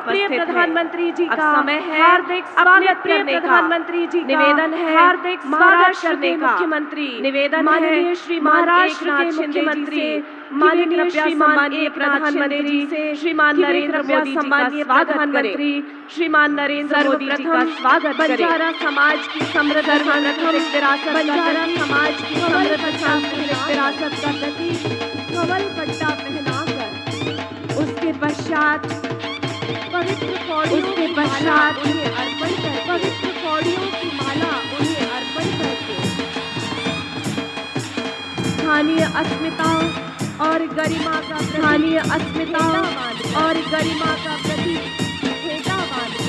प्रिय प्रधानमंत्री जी का समय है हार्दिक स्वागत करने का। प्रधानमंत्री जी निवेदन है हार्दिक महाराष्ट्र के मुख्यमंत्री निवेदन माननीय श्री महाराष्ट्र के मुख्यमंत्री माननीय श्रीमान प्रधानमंत्री से श्रीमान नरेंद्र मोदी जी का स्वागत करें। श्रीमान नरेंद्र मोदी जी का स्वागत करें। बंजारा समाज की समृद्ध सांस्कृतिक विरासत, बंजारा समाज की समृद्ध सांस्कृतिक विरासत का प्रतीक कमल पट्टा पहनाकर उसके पश्चात पवित्र पौड़ियों की माला उन्हें अर्पण कर पवित्र पौड़ियों की माला उन्हें अर्पण करके स्थानीय अस्मिता और गरिमा का प्रतीक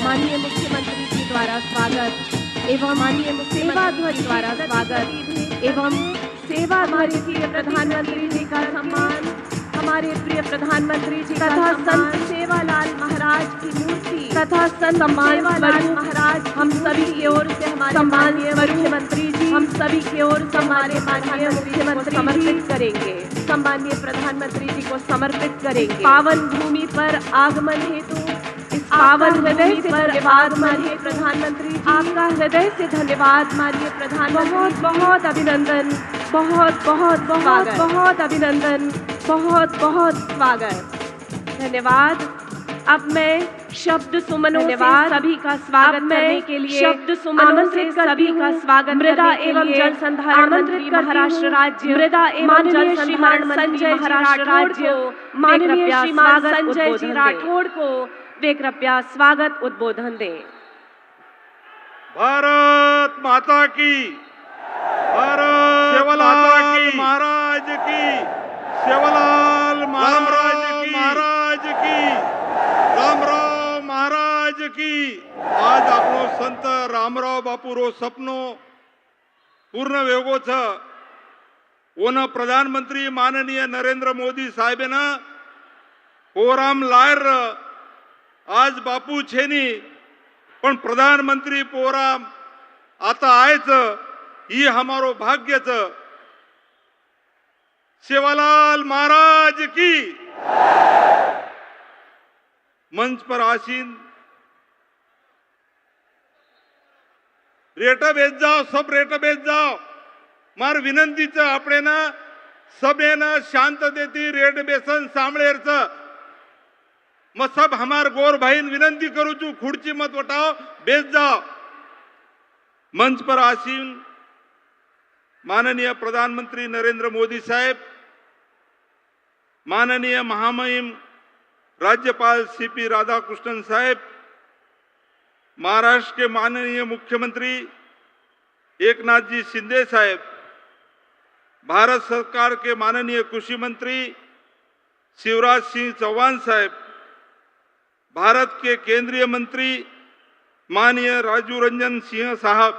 माननीय मुख्यमंत्री जी द्वारा स्वागत एवं माननीय सेवा ध्वज द्वारा स्वागत एवं सेवा हमारे प्रिय प्रधानमंत्री जी का सम्मान, हमारे प्रिय प्रधानमंत्री जी तथा संत सेवालाल महाराज की मूर्ति तथा संत सेवालाल महाराज हम सभी की ओर से हमारे माननीय मुख्यमंत्री जी हम सभी की ओर से हमारे माननीय मुख्यमंत्री समर्पित करेंगे, सम्माननीय प्रधानमंत्री जी को समर्पित करेंगे। पावन भूमि पर आगमन हेतु पावन हृदय से धन्यवाद माननीय प्रधानमंत्री जी, आपका हृदय से धन्यवाद माननीय प्रधानमंत्री, बहुत बहुत अभिनंदन, बहुत बहुत बहुत बहुत अभिनंदन, बहुत बहुत स्वागत, धन्यवाद। अब मैं शब्द सुमनों से सभी का स्वागत करने के लिए शब्द सुमनों से सभी का स्वागत मृदा एवं जल संधारण मंत्री महाराष्ट्र राज्य मृदा एवं जल संधारण मंत्री महाराष्ट्र राज्य माननीय श्रीमान संजय जी राठौड़ को वे कृपया स्वागत उद्बोधन दें। भारत माता की, भारत सेवालाल महाराज की, सेवालाल महाराज की, रामराव महाराज की। आज आपणो संत रामराव बापू रो सपनो पूर्ण वेगो छ। ओन प्रधानमंत्री माननीय नरेंद्र मोदी साहेबना पोराम लायर आज बापू छेनी पण प्रधानमंत्री पोराम आता आयच ही हमारो भाग्य छ। सेवालाल महाराज की। मंच पर आसीन रेट बेच जाओ, सब रेट बेच जाओ। मार विनंती छ आपणे ना सभेना शांततेती रेट बेसन सांभळेर छ। मैं सब हमार गौर भाई विनंती करूँ छू खुर्ची मत उठाओ, बेच जाओ। मंच पर आसीन माननीय प्रधानमंत्री नरेंद्र मोदी साहेब, माननीय महामहिम राज्यपाल सीपी राधाकृष्णन साहेब, महाराष्ट्र के माननीय मुख्यमंत्री एकनाथ जी शिंदे साहेब, भारत सरकार के माननीय कृषि मंत्री शिवराज सिंह चौहान साहेब, भारत के केंद्रीय मंत्री माननीय राजू रंजन सिंह साहब,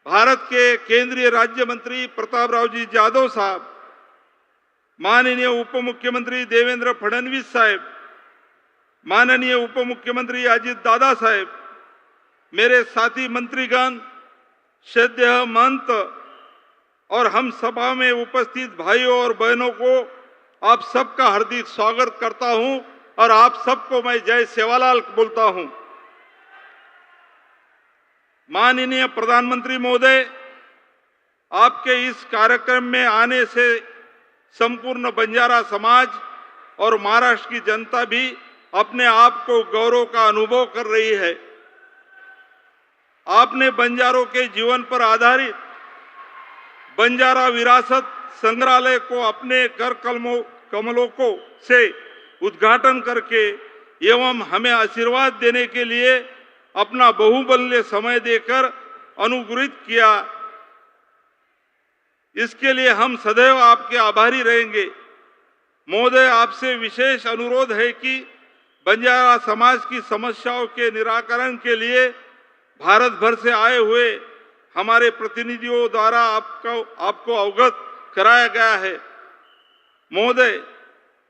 भारत के केंद्रीय राज्य मंत्री प्रतापराव जी जाधव साहब, माननीय उप मुख्यमंत्री देवेंद्र फडणवीस साहब, माननीय उप मुख्यमंत्री अजित दादा साहब, मेरे साथी मंत्रीगण, श्रद्धेय महंत और हम सभा में उपस्थित भाइयों और बहनों को आप सबका हार्दिक स्वागत करता हूं और आप सबको मैं जय सेवालाल बोलता हूं। माननीय प्रधानमंत्री महोदय, आपके इस कार्यक्रम में आने से संपूर्ण बंजारा समाज और महाराष्ट्र की जनता भी अपने आप को गौरव का अनुभव कर रही है। आपने बंजारों के जीवन पर आधारित बंजारा विरासत संग्रहालय को अपने कर कमलों को से उद्घाटन करके एवं हमें आशीर्वाद देने के लिए अपना बहुमूल्य समय देकर अनुग्रहित किया। इसके लिए हम सदैव आपके आभारी रहेंगे। महोदय, आपसे विशेष अनुरोध है कि बंजारा समाज की समस्याओं के निराकरण के लिए भारत भर से आए हुए हमारे प्रतिनिधियों द्वारा आपको अवगत कराया गया है। महोदय,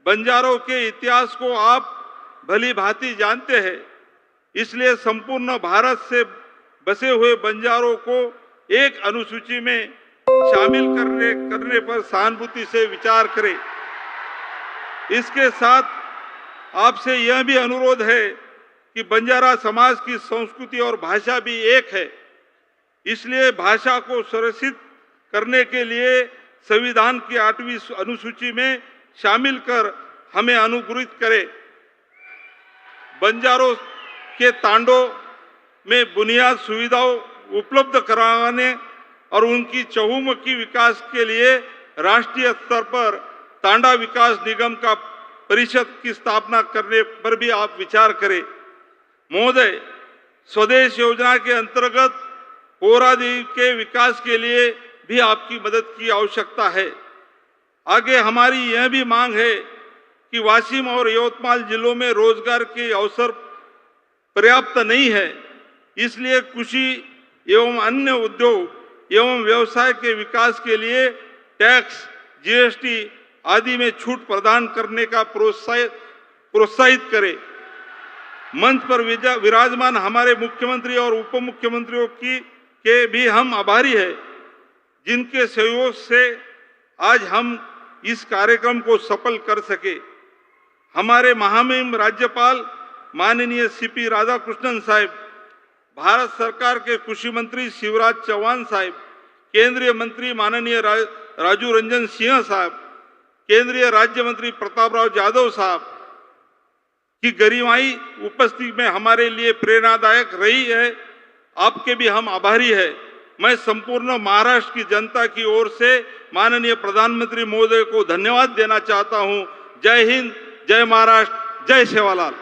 बंजारों के इतिहास को आप भली भांति जानते हैं, इसलिए संपूर्ण भारत से बसे हुए बंजारों को एक अनुसूची में शामिल करने पर सहानुभूति से विचार करें। इसके साथ आपसे यह भी अनुरोध है कि बंजारा समाज की संस्कृति और भाषा भी एक है, इसलिए भाषा को सुरक्षित करने के लिए संविधान की 8वीं अनुसूची में शामिल कर हमें अनुग्रहित करें। बंजारों के तांडों में बुनियाद सुविधाओं उपलब्ध कराने और उनकी चहुमुखी विकास के लिए राष्ट्रीय स्तर पर तांडा विकास निगम का परिषद की स्थापना करने पर भी आप विचार करें। महोदय, स्वदेश योजना के अंतर्गत पोहरादेवी के विकास के लिए भी आपकी मदद की आवश्यकता है। आगे हमारी यह भी मांग है कि वाशिम और यवतमाल जिलों में रोजगार के अवसर पर्याप्त नहीं है, इसलिए कृषि एवं अन्य उद्योग एवं व्यवसाय के विकास के लिए टैक्स, जीएसटी आदि में छूट प्रदान करने का प्रोत्साहित करें। मंच पर विराजमान हमारे मुख्यमंत्री और उप मुख्यमंत्रियों के भी हम आभारी हैं, जिनके सहयोग से आज हम इस कार्यक्रम को सफल कर सके। हमारे महामहिम राज्यपाल माननीय सीपी राधाकृष्णन साहब, भारत सरकार के कृषि मंत्री शिवराज चौहान साहब, केंद्रीय मंत्री माननीय राजू रंजन सिंह साहब, केंद्रीय राज्य मंत्री प्रतापराव जाधव साहब की गरिमाई उपस्थिति में हमारे लिए प्रेरणादायक रही है। आपके भी हम आभारी हैं। मैं संपूर्ण महाराष्ट्र की जनता की ओर से माननीय प्रधानमंत्री महोदय को धन्यवाद देना चाहता हूं। जय हिंद, जय महाराष्ट्र, जय सेवालाल।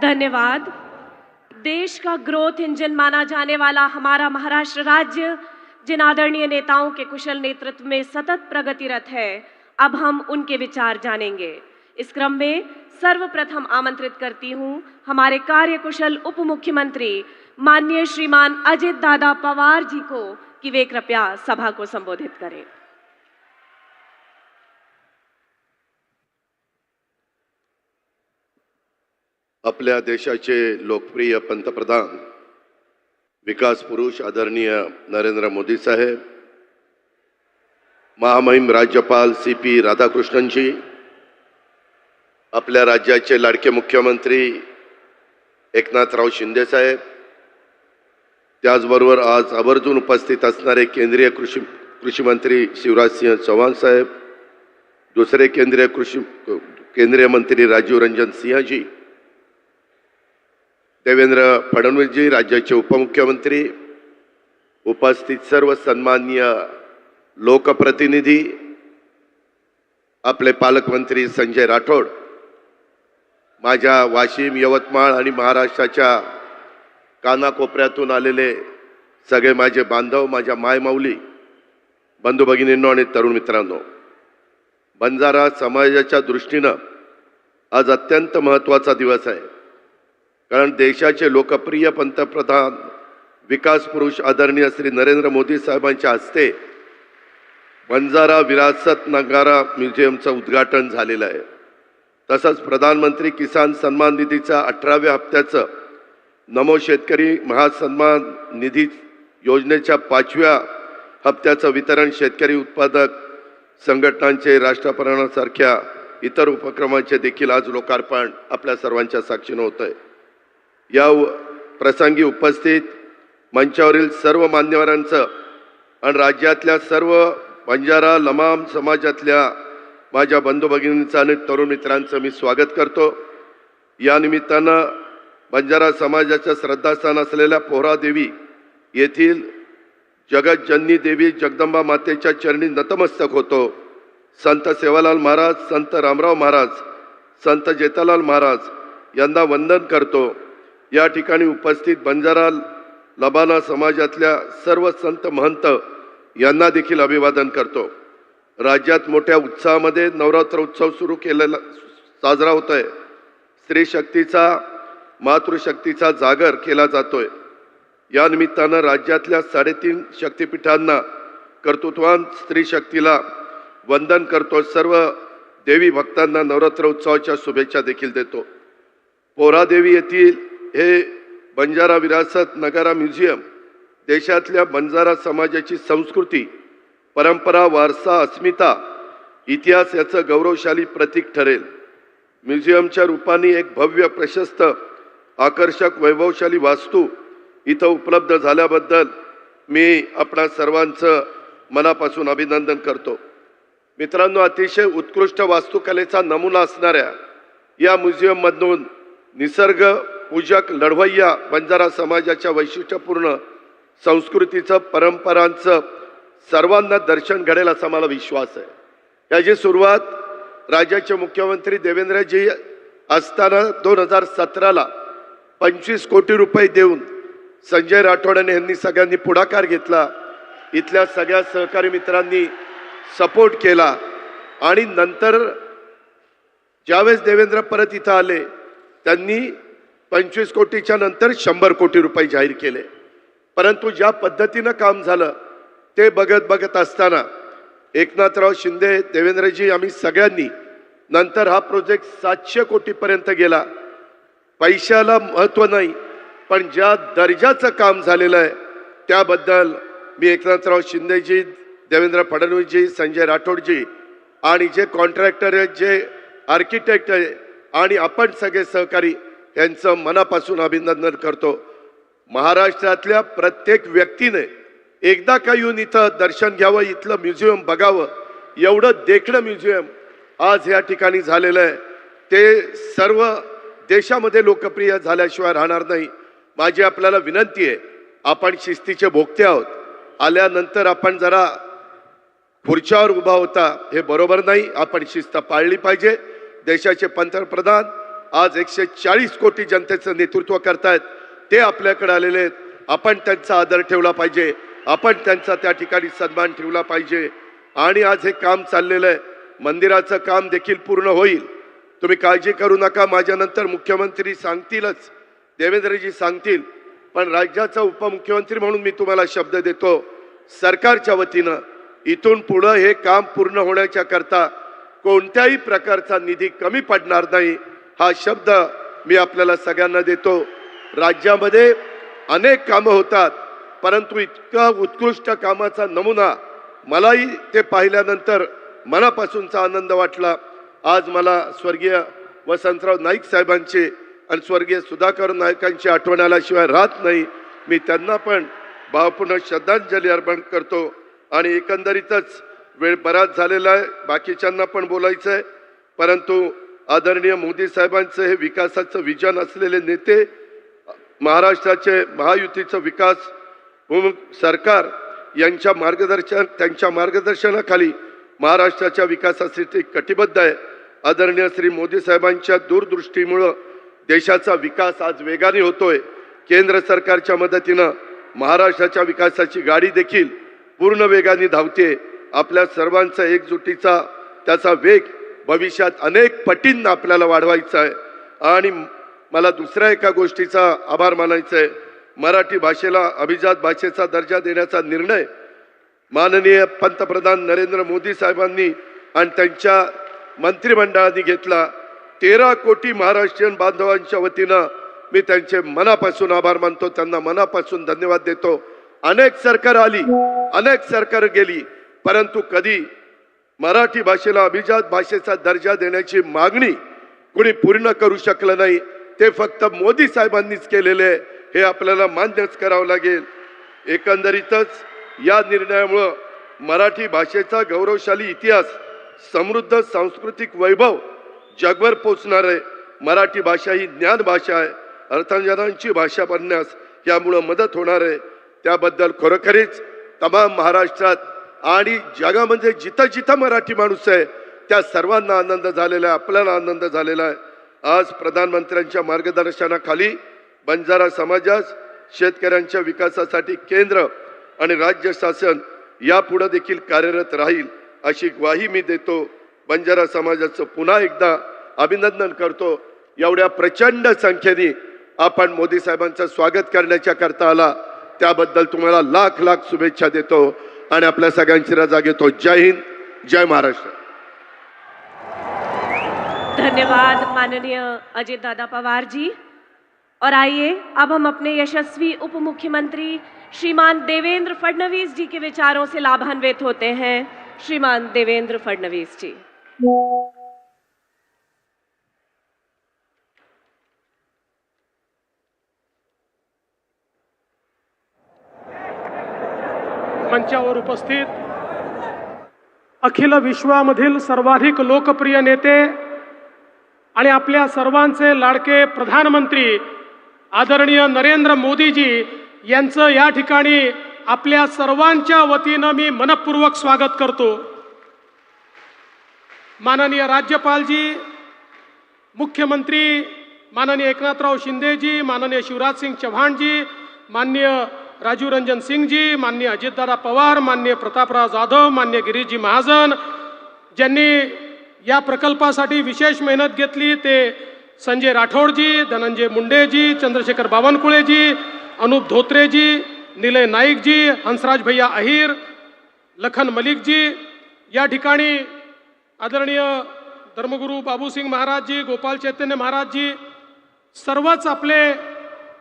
धन्यवाद। देश का ग्रोथ इंजन माना जाने वाला हमारा महाराष्ट्र राज्य जिन आदरणीय नेताओं के कुशल नेतृत्व में सतत प्रगतिरत है, अब हम उनके विचार जानेंगे। इस क्रम में सर्वप्रथम आमंत्रित करती हूं हमारे कार्यकुशल उप मुख्यमंत्री माननीय श्रीमान अजित दादा पवार जी को कि वे कृपया सभा को संबोधित करें। आपल्या देशाचे लोकप्रिय पंतप्रधान विकास पुरुष आदरणीय नरेंद्र मोदी साहेब, महामहिम राज्यपाल सीपी राधाकृष्णन जी, आपल्या राज्याचे लाडके मुख्यमंत्री एकनाथराव शिंदे साहेब, त्याचबरोबर आज आवर्जून उपस्थित असणारे केंद्रीय कृषी मंत्री शिवराज सिंह चौहान साहेब, दुसरे केंद्रीय मंत्री राजीव रंजन सिंह जी, देवेंद्र फडणवीस जी राज्याचे उपमुख्यमंत्री, उपस्थित सर्व सन्माननीय लोकप्रतिनिधी, आपले पालकमंत्री संजय राठोड, माझ्या वाशिम, यवतमाळ आणि महाराष्ट्राच्या कानाकोपऱ्यातून आलेले सगळे माझे बांधव, माझ्या मायमाऊली, बंधू भगिनींनो आणि तरुण मित्रांनो, बंजारा समाजाच्या दृष्टीने आज अत्यंत महत्त्वाचा दिवस आहे। कारण देशाचे लोकप्रिय पंतप्रधान विकास पुरुष आदरणीय श्री नरेंद्र मोदी साहेबांच्या हस्ते बंजारा विरासत नगारा म्युझियमचं उद्घाटन झालेलं आहे। तसंच प्रधानमंत्री किसान सन्मान निधीचा 18व्या हप्त्याचं नमो शेतकरी महासन्मान निधी योजनेच्या 5व्या हप्त्याचं वितरण शेतकरी उत्पादक संघटनांचे राष्ट्रपतींसारख्या इतर उपक्रमांचे देखील आज लोकार्पण आपल्या सर्वांच्या साक्षीने होत आहे। या प्रसंगी उपस्थित मंचावरील सर्व मान्यवरांचं आणि राज्यातल्या सर्व बंजारा लमाम समाजातल्या माझ्या बंधू भगिनींचं आणि तरुण मित्रांचं मी स्वागत करतो। या निमित्तानं बंजारा समाजाच्या श्रद्धास्थान असलेल्या पोहरादेवी येथील जगतजननी देवी जगदंबा मातेच्या चरणी नतमस्तक होतो। संत सेवालाल महाराज, संत रामराव महाराज, संत जेठालाल महाराज यांना वंदन करतो। या ठिकाणी उपस्थित बंजारा लबाना समाजातल्या सर्व संत महंत यांना देखील अभिवादन करतो। राज्यात मोठ्या उत्साहामध्ये नवरात्र उत्सव सुरू केलेला साजरा होतोय। स्त्री शक्तीचा, मातृशक्तीचा जागर केला जातोय। या निमित्तानं राज्यातल्या 3.5 शक्तिपीठांना कर्तृत्ववान स्त्री शक्तीला वंदन करतो। सर्व देवी भक्तांना नवरात्र उत्सवाच्या शुभेच्छा देखील देतो। पोहरादेवी येथील हे बंजारा विरासत नगारा म्युझियम देशातल्या बंजारा समाजाची संस्कृती, परंपरा, वारसा, अस्मिता इतिहास याचं गौरवशाली प्रतीक ठरेल. म्युझियमच्या रूपाने एक भव्य, प्रशस्त, आकर्षक, वैभवशाली वास्तू इथं उपलब्ध झाल्याबद्दल मी आपणा सर्वांचं मनापासून अभिनंदन करतो. मित्रांनो, अतिशय उत्कृष्ट वास्तुकलेचा नमुना असणाऱ्या या म्युझियममधून निसर्ग पूजक लढवय्या बंजारा समाजाच्या वैशिष्ट्यपूर्ण संस्कृतीचं, परंपरांचं सर्वांना दर्शन घडेल असा मला विश्वास आहे. याची सुरुवात राज्याचे मुख्यमंत्री देवेंद्रजी असताना 2017ला 25 कोटी रुपये देऊन संजय राठोड यांनी सगळ्यांनी पुढाकार घेतला. इथल्या सगळ्या सहकारी मित्रांनी सपोर्ट केला आणि नंतर ज्यावेळेस देवेंद्र परत इथं आले त्यांनी 25 कोटीच्या नंतर 100 कोटी रुपये जाहीर केले. परंतु ज्या पद्धतीनं काम झालं ते बघत असताना एकनाथराव शिंदे, देवेंद्रजी, आम्ही सगळ्यांनी नंतर हा प्रोजेक्ट 700 कोटीपर्यंत गेला. पैशाला महत्त्व नाही, पण ज्या दर्जाचं काम झालेलं आहे त्याबद्दल मी एकनाथराव शिंदेजी, देवेंद्र फडणवीसजी, संजय राठोडजी आणि जे कॉन्ट्रॅक्टर आहेत, जे आर्किटेक्ट आहे आणि आपण सगळे सहकारी यांचं मनापासून अभिनंदन करतो. महाराष्ट्रातल्या प्रत्येक व्यक्तीने एकदा का येऊन इथं दर्शन घ्यावं, इथलं म्युझियम बघावं. एवढं देखणं म्युझियम आज या ठिकाणी झालेलं आहे. ते सर्व देशामध्ये लोकप्रिय झाल्याशिवाय राहणार नाही. माझी आपल्याला विनंती आहे, आपण शिस्तीचे भोगते आहोत. आल्यानंतर आपण जरा खुर्च्यावर उभा होता हे बरोबर नाही. आपण शिस्त पाळली पाहिजे. देशाचे पंतप्रधान आज 140 कोटी जनतेचं नेतृत्व करतायत. ते आपल्याकडे आलेले आहेत. आपण त्यांचा आदर ठेवला पाहिजे. आपण त्यांचा त्या ठिकाणी सन्मान ठेवला पाहिजे. आणि आज हे काम चाललेलं आहे. मंदिराचं काम देखील पूर्ण होईल. तुम्ही काळजी करू नका. माझ्यानंतर मुख्यमंत्री सांगतीलच, देवेंद्रजी सांगतील, पण राज्याचा उपमुख्यमंत्री म्हणून मी तुम्हाला शब्द देतो, सरकारच्या वतीनं इथून पुढं हे काम पूर्ण होण्याच्या करता कोणत्याही प्रकारचा निधी कमी पडणार नाही हा शब्द मी आपल्याला सगळ्यांना देतो. राज्यामध्ये अनेक कामं होतात, परंतु इतका उत्कृष्ट कामाचा नमुना मलाही ते पाहिल्यानंतर मनापासूनचा आनंद वाटला. आज मला स्वर्गीय वसंतराव नाईक साहेबांचे आणि स्वर्गीय सुधाकर नाईकांची आठवण आल्याशिवाय राहत नाही. मी त्यांना पण भावपूर्ण श्रद्धांजली अर्पण करतो. आणि एकंदरीतच वेळ बराच झालेला आहे, बाकीच्यांना पण बोलायचं आहे, परंतु आदरणीय मोदी साहेबांचं हे विकासाचं विजन असलेले नेते, महाराष्ट्राचे महायुतीचं विकास सरकार त्यांच्या मार्गदर्शनाखाली महाराष्ट्राच्या विकासासाठी कटिबद्ध आहे. आदरणीय श्री मोदी साहेबांच्या दूरदृष्टीमुळं देशाचा विकास आज वेगाने होतोय. केंद्र सरकारच्या मदतीनं महाराष्ट्राच्या विकासाची गाडी देखील पूर्ण वेगाने धावते. आपल्या सर्वांचा एकजुटीचा त्याचा वेग भविष्यात अनेक पटींना आपल्याला वाढवायचा आहे. आणि मला दुसऱ्या एका गोष्टीचा आभार मानायचा आहे. मराठी भाषेला अभिजात भाषेचा दर्जा देण्याचा निर्णय माननीय पंतप्रधान नरेंद्र मोदी साहेबांनी आणि त्यांच्या मंत्रिमंडळाने घेतला. 13 कोटी महाराष्ट्रीयन बांधवांच्या वतीनं मी त्यांचे मनापासून आभार मानतो. त्यांना मनापासून धन्यवाद देतो. अनेक सरकार आली, अनेक सरकार गेली, परंतु कधी मराठी भाषेला अभिजात भाषेचा दर्जा देण्याची मागणी कुणी पूर्ण करू शकलं नाही. ते फक्त मोदी साहेबांनीच केलेले आहे, हे आपल्याला मान्यच करावं लागेल. एकंदरीतच या निर्णयामुळं मराठी भाषेचा गौरवशाली इतिहास, समृद्ध सांस्कृतिक वैभव जगभर पोचणार आहे. मराठी भाषा ही ज्ञान भाषा आहे, अर्थांजनांची भाषा बनण्यास यामुळं मदत होणार आहे. त्याबद्दल खरोखरीच तमाम महाराष्ट्रात आणि जगामध्ये जिथं जिथं मराठी माणूस आहे त्या सर्वांना आनंद झालेला आहे, आपल्याला आनंद झालेला आहे. आज प्रधानमंत्र्यांच्या मार्गदर्शनाखाली बंजारा समाजास शेतकऱ्यांच्या विकासासाठी केंद्र आणि राज्य शासन यापुढे देखील कार्यरत राहील अशी ग्वाही मी देतो. बंजारा समाजाचं पुन्हा एकदा अभिनंदन करतो. एवढ्या प्रचंड संख्येने आपण मोदी साहेबांचं स्वागत करण्याच्या करता आला त्याबद्दल तुम्हाला लाख लाख शुभेच्छा देतो आणि आपल्या सगळ्यांची रजा घेतो. जय हिंद, जय महाराष्ट्र. धन्यवाद माननीय अजित दादा पवार जी. और आइए अब हम अपने यशस्वी उप मुख्यमंत्री श्रीमान देवेंद्र फडणवीस जी के विचारों से लाभान्वित होते हैं. श्रीमान देवेंद्र फडणवीस जी। मंचावर उपस्थित अखिल विश्वामधील सर्वाधिक लोकप्रिय नेते आणि आपल्या सर्वांचे लाडके प्रधानमंत्री आदरणीय नरेंद्र मोदीजी यांचं या ठिकाणी आपल्या सर्वांच्या वतीनं मी मनपूर्वक स्वागत करतो। माननीय राज्यपालजी, मुख्यमंत्री माननीय एकनाथराव शिंदेजी, माननीय शिवराज सिंग चौहानजी, माननीय राजीव रंजन सिंह जी, माननीय अजितदादा पवार, माननीय प्रतापराव जाधव, माननीय गिरीशजी महाजन, ज्यांनी या प्रकल्पासाठी विशेष मेहनत घेतली ते संजय राठोडजी, धनंजय मुंडेजी, चंद्रशेखर बावनकुळेजी, अनूप धोत्रेजी, निलय नाईकजी, हंसराज भैया अहिर, लखन मलिकजी, या ठिकाणी आदरणीय धर्मगुरू बाबूसिंग महाराजजी, गोपाल चैतन्य महाराजजी, सर्वच आपले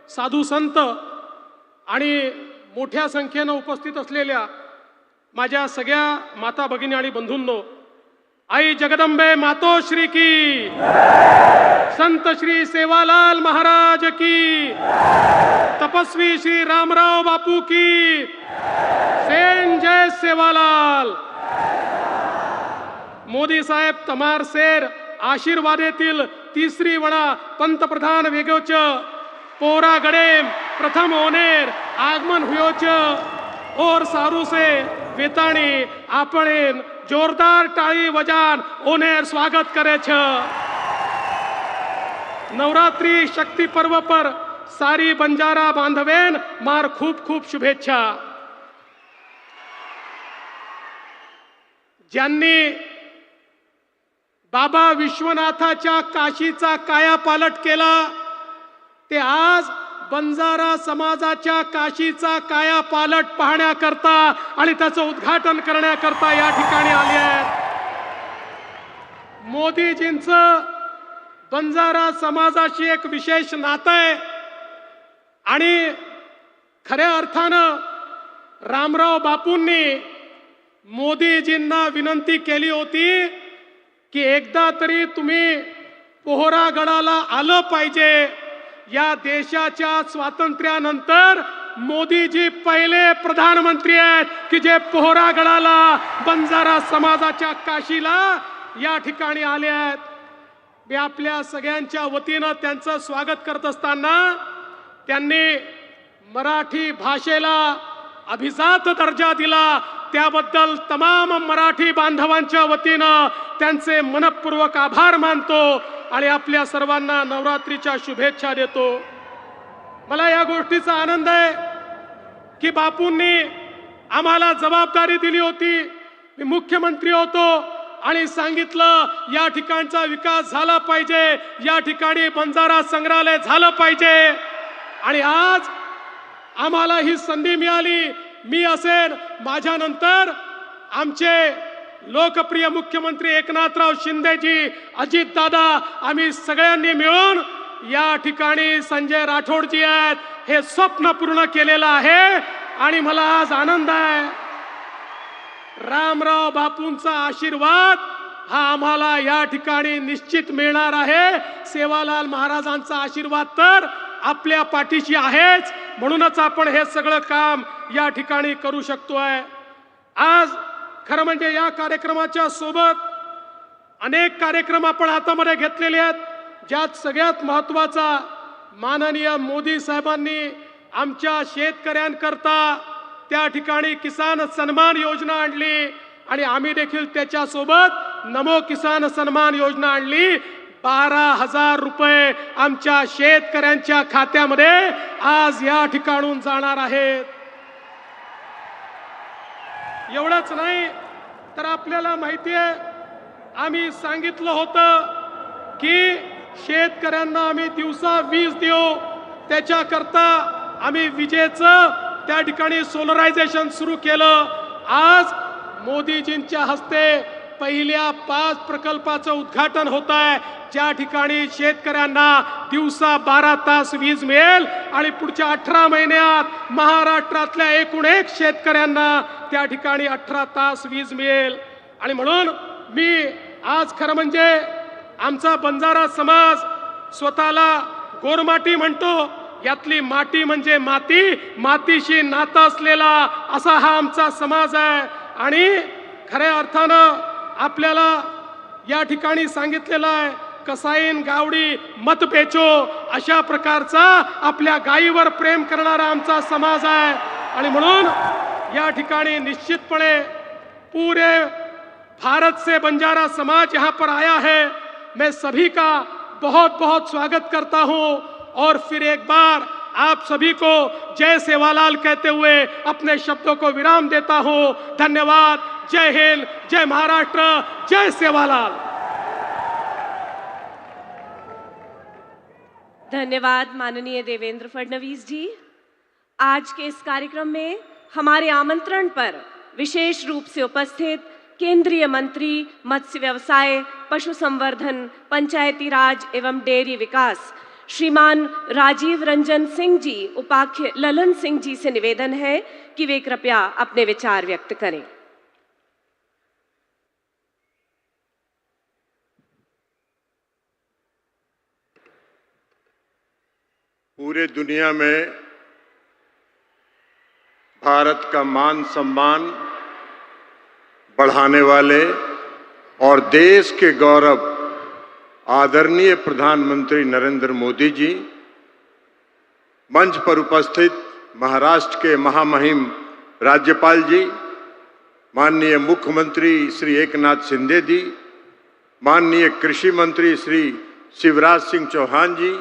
साधू संत आणि मोठ्या संख्येनं उपस्थित असलेल्या माझ्या सगळ्या माता भगिनी आणि बंधूंनो, आई जगदंबे मातोश्री की, संत श्री सेवालाल महाराज की, तपस्वी श्री रामराव बापू की, सेन जय सेवालाल। मोदी साहेब तमार सेर आशीर्वादेतील तिसरी वडा पंतप्रधान वेगोच पोरा गडेम प्रथम ओनेर आगमन हुयोच और सारू से वेताणी आपण जोरदार टाळी वजान ओनेर स्वागत करे छ। नवरात्रि शक्ति पर्व पर सारी बंजारा बांधवेन मार खूप खूप शुभेच्छा। ज्यांनी बाबा विश्वनाथाच्या काशीचा कायापालट केला ते आज बंजारा समाजाच्या काशीचा कायापालट पाहण्याकरता आणि त्याचं उद्घाटन करण्याकरता या ठिकाणी आले आहेत। मोदीजींचं बंजारा समाजाशी एक विशेष नातं आहे आणि खऱ्या अर्थानं रामराव बापूंनी मोदीजींना विनंती केली होती की एकदा तरी तुम्ही पोहरागडाला आलं पाहिजे। या देशाच्या स्वातंत्र्यानंतर मोदीजी पहिले प्रधानमंत्री आहेत की जे पोहरागडाला बंजारा समाजाच्या काशीला या ठिकाणी आले आहेत। मी आपल्या सगळ्यांच्या वतीनं त्यांचं स्वागत करत असताना त्यांनी मराठी भाषेला अभिजात दर्जा दिला त्याबद्दल तमाम मराठी बांधवांच्या वतीनं त्यांचे मनपूर्वक आभार मानतो आणि आपल्या सर्वांना नवरात्रीच्या शुभेच्छा देतो। मला या गोष्टीचा आनंद आहे की बापूंनी आम्हाला जबाबदारी दिली होती। मी मुख्यमंत्री होतो आणि सांगितलं या ठिकाणचा विकास झाला पाहिजे, या ठिकाणी बंजारा संग्रहालय झालं पाहिजे आणि आज आम्हाला ही संधी मिळाली। मी असेल, माझ्यानंतर आमचे लोकप्रिय मुख्यमंत्री एकनाथराव शिंदेजी, अजितदादा, आम्ही सगळ्यांनी मिळून या ठिकाणी संजय राठोडजी आहेत हे स्वप्न पूर्ण केलेलं आहे आणि मला आज आनंद आहे। रामराव बापूंचा आशीर्वाद हा आम्हाला या ठिकाणी निश्चित मिळणार आहे। सेवालाल महाराजांचा आशीर्वाद तर आपल्या पाठीशी आहेच, म्हणूनच आपण हे सगळं काम या ठिकाणी करू शकतोय। आज खरं म्हणजे या कार्यक्रमाच्या सोबत अनेक कार्यक्रम आपण हातामध्ये घेतलेले आहेत, ज्यात सगळ्यात महत्त्वाचा माननीय मोदी साहेबांनी आमच्या शेतकऱ्यांकरता त्या ठिकाणी किसान सन्मान योजना आणली आणि आम्ही देखील त्याच्या सोबत नमो किसान सन्मान योजना आणली। 12,000 रुपये आमच्या शेतकऱ्यांच्या खात्यामध्ये आज या ठिकाणून जाणार आहेत। एवढंच नाही तर आपल्याला माहिती आहे, आम्ही सांगितलं होतं की शेतकऱ्यांना आम्ही दिवसा वीज देऊ, त्याच्याकरता आम्ही विजेचं त्या ठिकाणी सोलरायझेशन सुरू केलं। आज मोदीजींच्या हस्ते पहिल्या 5 प्रकल्पाचं उद्घाटन होत आहे, ज्या ठिकाणी शेतकऱ्यांना दिवसा 12 तास वीज मिळेल आणि पुढच्या 18 महिन्यात महाराष्ट्रातल्या एकूण एक शेतकऱ्यांना त्या ठिकाणी 18 तास वीज मिळेल. आणि म्हणून मी आज खरं म्हणजे आमचा बंजारा समाज स्वतःला गोरमाटी म्हणतो. यातली माती म्हणजे माती, मातीशी नातं असलेला असा हा आमचा समाज आहे. आणि खऱ्या अर्थानं आपल्याला या ठिकाणी सांगितलेलं आहे, कसाईन गावडी मत बेचो, अशा प्रकारचा आपल्या गायीवर प्रेम करणारा आमचा समाज आहे. आणि म्हणून या ठिकाणी निश्चितपणे पूरे भारत से बंजारा समाज यहाँ पर आया है. मैं सभी का बहुत बहुत स्वागत करता हूँ और फिर एक बार आप सभी को जय सेवालाल कहते हुए अपने शब्दों को विराम देता हूँ. धन्यवाद. जय हिंद, जय महाराष्ट्र, जय सेवालाल. धन्यवाद माननीय देवेंद्र फडणवीस जी. आज के इस कार्यक्रम में हमारे आमंत्रण पर विशेष रूप से उपस्थित केंद्रीय मंत्री मत्स्य व्यवसाय, पशु संवर्धन, पंचायती राज एवं डेयरी विकास श्रीमान राजीव रंजन सिंह जी, उपाध्याय ललन सिंह जी से निवेदन है कि वे कृपया अपने विचार व्यक्त करें. पूरे दुनिया में भारत का मान सम्मान बढ़ाने वाले और देश के गौरव आदरणीय प्रधानमंत्री नरेंद्र मोदी जी, मंच पर उपस्थित महाराष्ट्र के महामहिम राज्यपाल जी, माननीय मुख्यमंत्री श्री एकनाथ शिंदे जी, माननीय कृषि मंत्री श्री शिवराज सिंह चौहान जी,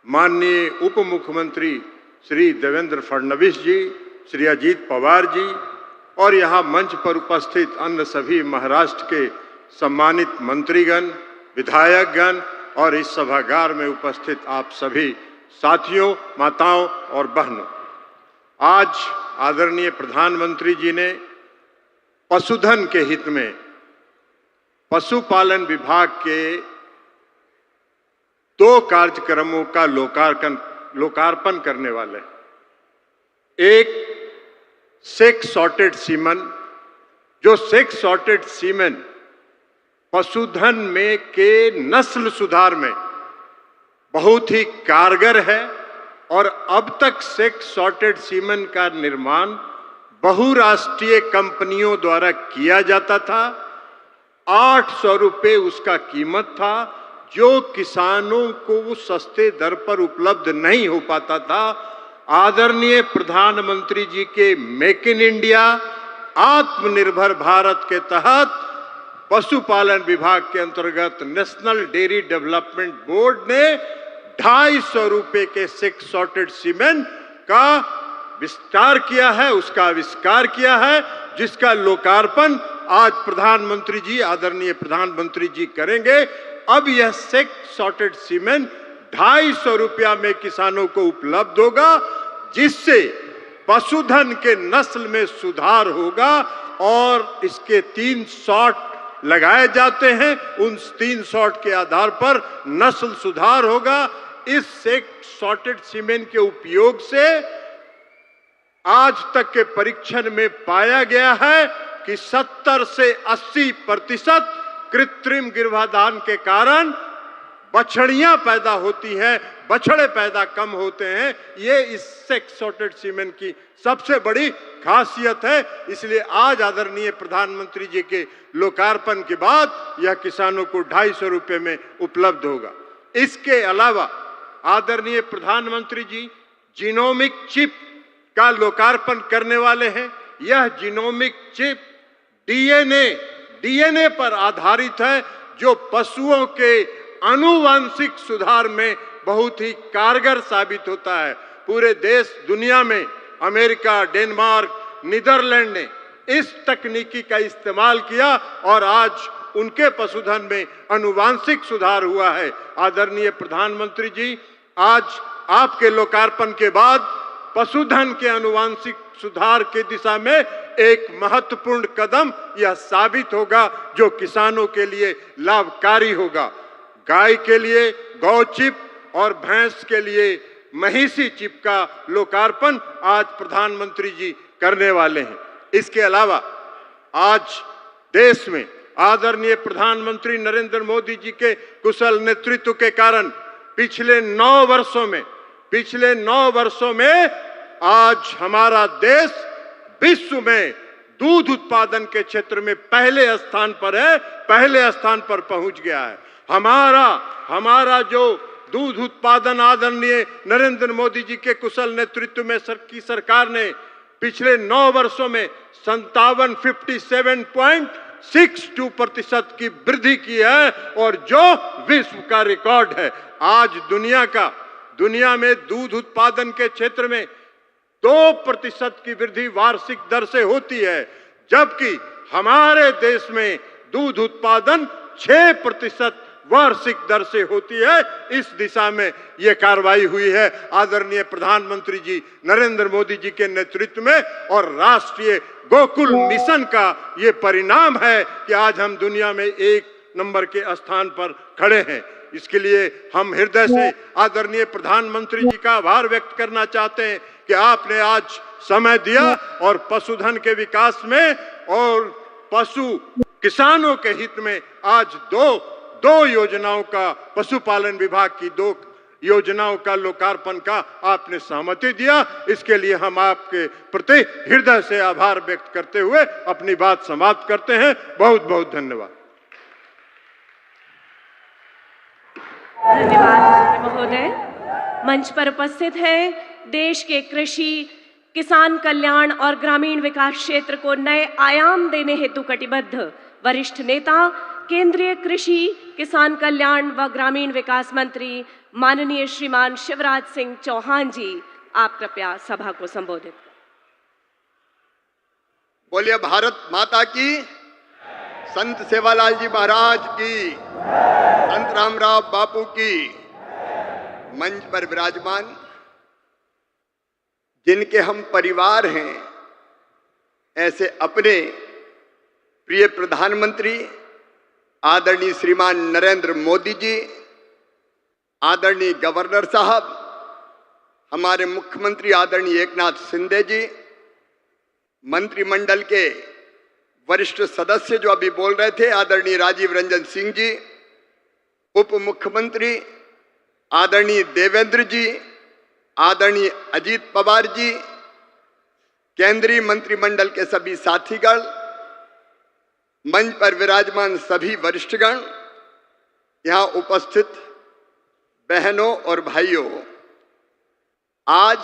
माननीय उप मुख्यमंत्री श्री देवेंद्र फडणवीस जी, श्री अजीत पवार जी और यहाँ मंच पर उपस्थित अन्य सभी महाराष्ट्र के सम्मानित मंत्रीगण, विधायकगण और इस सभागार में उपस्थित आप सभी साथियों, माताओं और बहनों, आज आदरणीय प्रधानमंत्री जी ने पशुधन के हित में पशुपालन विभाग के 2 कार्यक्रमों का लोकार्पण करने वाले. एक सेक्स सॉर्टेड सीमन, जो सेक्स सॉर्टेड सीमन पशुधन में के नस्ल सुधार में बहुत ही कारगर है और अब तक सेक्स सॉर्टेड सीमन का निर्माण बहुराष्ट्रीय कंपनियों द्वारा किया जाता था. 800 रुपये उसका कीमत था, जो किसानों को सस्ते दर पर उपलब्ध नहीं हो पाता था. आदरणीय प्रधानमंत्री जी के मेक इन इंडिया, आत्मनिर्भर भारत के तहत पशुपालन विभाग के अंतर्गत नेशनल डेयरी डेवलपमेंट बोर्ड ने 250 रुपये के सेक्स सॉर्टेड सीमेंट का विस्तार किया है, उसका आविष्कार किया है, जिसका लोकार्पण आज प्रधानमंत्री जी, आदरणीय प्रधानमंत्री जी करेंगे. अब यह सेक्स सॉर्टेड सीमेंट 250 रुपया में किसानों को उपलब्ध होगा, जिससे पशुधन के नस्ल में सुधार होगा और इसके 3 शॉट लगाए जाते हैं. उन 3 शॉट के आधार पर नस्ल सुधार होगा. इस सेक्स सॉर्टेड सीमेंट के उपयोग से आज तक के परीक्षण में पाया गया है कि 70 से 80% कृत्रिम गर्भाधान के कारण बछड़ियां पैदा होती हैं, बछड़े पैदा कम होते हैं. ये इस सेक्स सॉर्टेड सीमेंट की सबसे बड़ी खासियत है. इसलिए आज आदरणीय प्रधानमंत्री जी के लोकार्पण के बाद यह किसानों को 250 रुपये में उपलब्ध होगा. इसके अलावा आदरणीय प्रधानमंत्री जी जीनोमिक चिप का लोकार्पण करने वाले हैं. यह जीनोमिक चिप डीएनए पर आधारित है, जो पशुओं के आनुवंशिक सुधार में बहुत ही कारगर साबित होता है. पूरे देश दुनिया में अमेरिका, डेनमार्क, नीदरलैंड ने इस तकनीकी का इस्तेमाल किया और आज उनके पशुधन में आनुवंशिक सुधार हुआ है. आदरणीय प्रधानमंत्री जी, आज आपके लोकार्पण के बाद पशुधन के आनुवंशिक सुधार की दिशा में एक महत्वपूर्ण कदम यह साबित होगा, जो किसानों के लिए लाभकारी होगा। गाय के लिए गौ चिप और भैंस के लिए महिषी चिप का लोकार्पण आज प्रधानमंत्री जी करने वाले हैं। इसके अलावा आज देश में आदरणीय प्रधानमंत्री नरेंद्र मोदी जी के कुशल नेतृत्व के कारण पिछले 9 वर्षों में आज हमारा देश विश्व में दूध उत्पादन के क्षेत्र में पहले स्थान पर पहुंच गया है। हमारा जो दूध उत्पादन आदरणीय नरेंद्र मोदी जी के कुशल नेतृत्व में की सरकार ने पिछले 9 वर्षों में 57.62% की वृद्धि की है, और जो विश्व का रिकॉर्ड है। आज दुनिया में दूध उत्पादन के क्षेत्र में 2% की वृद्धि वार्षिक दर से होती है, जबकि हमारे देश में दूध उत्पादन 6% वार्षिक दर से होती है। इस दिशा में यह कार्रवाई हुई है आदरणीय प्रधानमंत्री जी नरेंद्र मोदी जी के नेतृत्व में, और राष्ट्रीय गोकुल मिशन का ये परिणाम है कि आज हम दुनिया में 1 नंबर के स्थान पर खड़े हैं। इसके लिए हम हृदय से आदरणीय प्रधानमंत्री जी का आभार व्यक्त करना चाहते हैं कि आपने आज समय दिया और पशुधन के विकास में और किसानों के हित में आज दो योजनाओं का, पशुपालन विभाग की 2 योजनाओं का लोकार्पण का आपने सहमति दिया। इसके लिए हम आपके प्रति हृदय से आभार व्यक्त करते हुए अपनी बात समाप्त करते हैं। बहुत बहुत धन्यवाद। धन्यवाद महोदय। मंच पर उपस्थित हैं देश के कृषि, किसान कल्याण और ग्रामीण विकास क्षेत्र को नए आयाम देने हेतु कटिबद्ध वरिष्ठ नेता, केंद्रीय कृषि, किसान कल्याण व ग्रामीण विकास मंत्री माननीय श्रीमान शिवराज सिंह चौहान जी, आप कृपया सभा को संबोधित करें। बोलिए भारत माता की, संत सेवालाल जी महाराज की, संत रामराव बापू की। मंच पर विराजमान जिनके हम परिवार हैं, ऐसे अपने प्रिय प्रधानमंत्री आदरणीय श्रीमान नरेंद्र मोदी जी, आदरणीय गवर्नर साहब, हमारे मुख्यमंत्री आदरणीय एकनाथ शिंदे जी, मंत्रिमंडल के वरिष्ठ सदस्य जो अभी बोल रहे थे आदरणीय राजीव रंजन सिंह जी, उप मुख्यमंत्री आदरणीय देवेंद्र जी, आदरणीय अजीत पवार जी, केंद्रीय मंत्रिमंडल के सभी साथीगण, मंच पर विराजमान सभी वरिष्ठगण, यहाँ उपस्थित बहनों और भाइयों, आज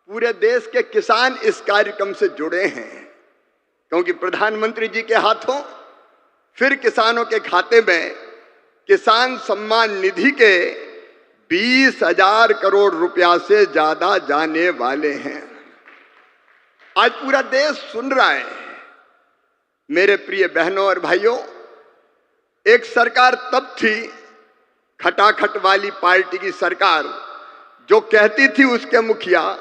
पूरे देश के किसान इस कार्यक्रम से जुड़े हैं, क्योंकि प्रधानमंत्री जी के हाथों फिर किसानों के खाते में किसान सम्मान निधि के 20,000 करोड़ रुपया से ज्यादा जाने वाले हैं। आज पूरा देश सुन रहा है। मेरे प्रिय बहनों और भाइयों, एक सरकार तब थी, खटाखट वाली पार्टी की सरकार, जो कहती थी उसके मुखिया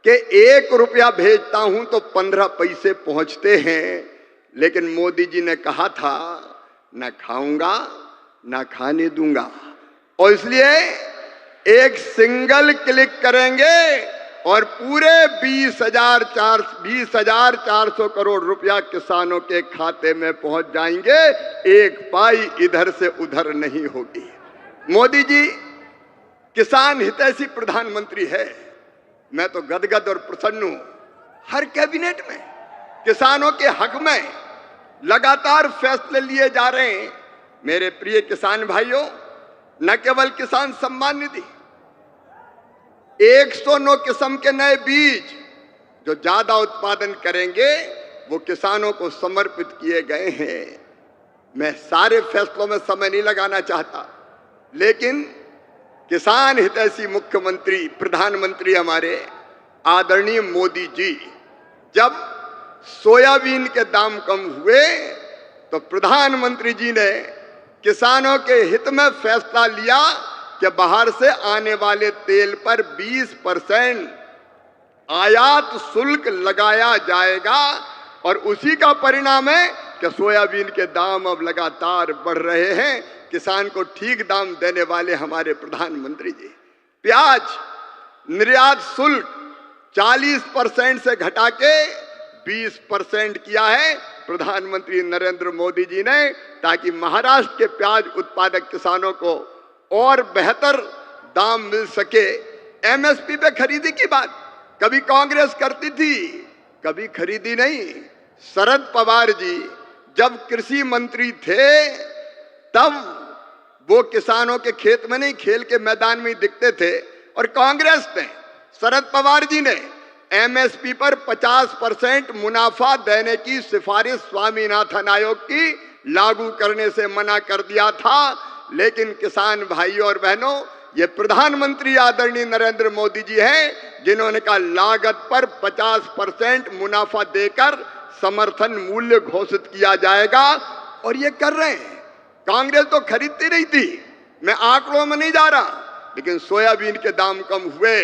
कि 1 रुपया भेजता हूं तो 15 पैसे पहुंचते हैं, लेकिन मोदी जी ने कहा था न खाऊंगा न खाने दूंगा, और इसलिए एक सिंगल क्लिक करेंगे और पूरे 20,400 करोड़ रुपया किसानों के खाते में पहुंच जाएंगे। एक पाई इधर से उधर नहीं होगी। मोदी जी किसान हितैषी प्रधानमंत्री है। मैं तो गदगद और प्रसन्न हूं। हर कैबिनेट में किसानों के हक में लगातार फैसले लिए जा रहे हैं। मेरे प्रिय किसान भाइयों, न केवल किसान सम्मान निधि, 109 किस्म के नए बीज जो ज्यादा उत्पादन करेंगे वो किसानों को समर्पित किए गए हैं। मैं सारे फैसलों में समय नहीं लगाना चाहता, लेकिन किसान हितैषी मुख्यमंत्री प्रधानमंत्री हमारे आदरणीय मोदी जी, जब सोयाबीन के दाम कम हुए तो प्रधानमंत्री जी ने किसानों के हित में फैसला लिया कि बाहर से आने वाले तेल पर 20% आयात शुल्क लगाया जाएगा और उसी का परिणाम है कि सोयाबीन के दाम अब लगातार बढ़ रहे हैं। किसान को ठीक दाम देने वाले हमारे प्रधानमंत्री जी। प्याज निर्यात शुल्क 40% से घटा के 20% किया है प्रधानमंत्री नरेंद्र मोदी जी ने, ताकि महाराष्ट्र के प्याज उत्पादक किसानों को और बेहतर दाम मिल सके। एमएसपी पे खरीदी की बात कभी कांग्रेस करती थी, कभी खरीदी नहीं। शरद पवार जी जब कृषि मंत्री थे तब वो किसानों के खेत में नहीं, खेल के मैदान में ही दिखते थे। और कांग्रेस ने, शरद पवार जी ने एमएसपी पर 50% मुनाफा देने की सिफारिश स्वामीनाथन आयोग की लागू करने से मना कर दिया था। लेकिन किसान भाइयों और बहनों, ये प्रधानमंत्री आदरणीय नरेंद्र मोदी जी हैं जिन्होंने कहा लागत पर 50% मुनाफा देकर समर्थन मूल्य घोषित किया जाएगा, और ये कर रहे हैं। कांग्रेस तो खरीदती नहीं थी, मैं आंकड़ों में नहीं जा रहा, लेकिन सोयाबीन के दाम कम हुए।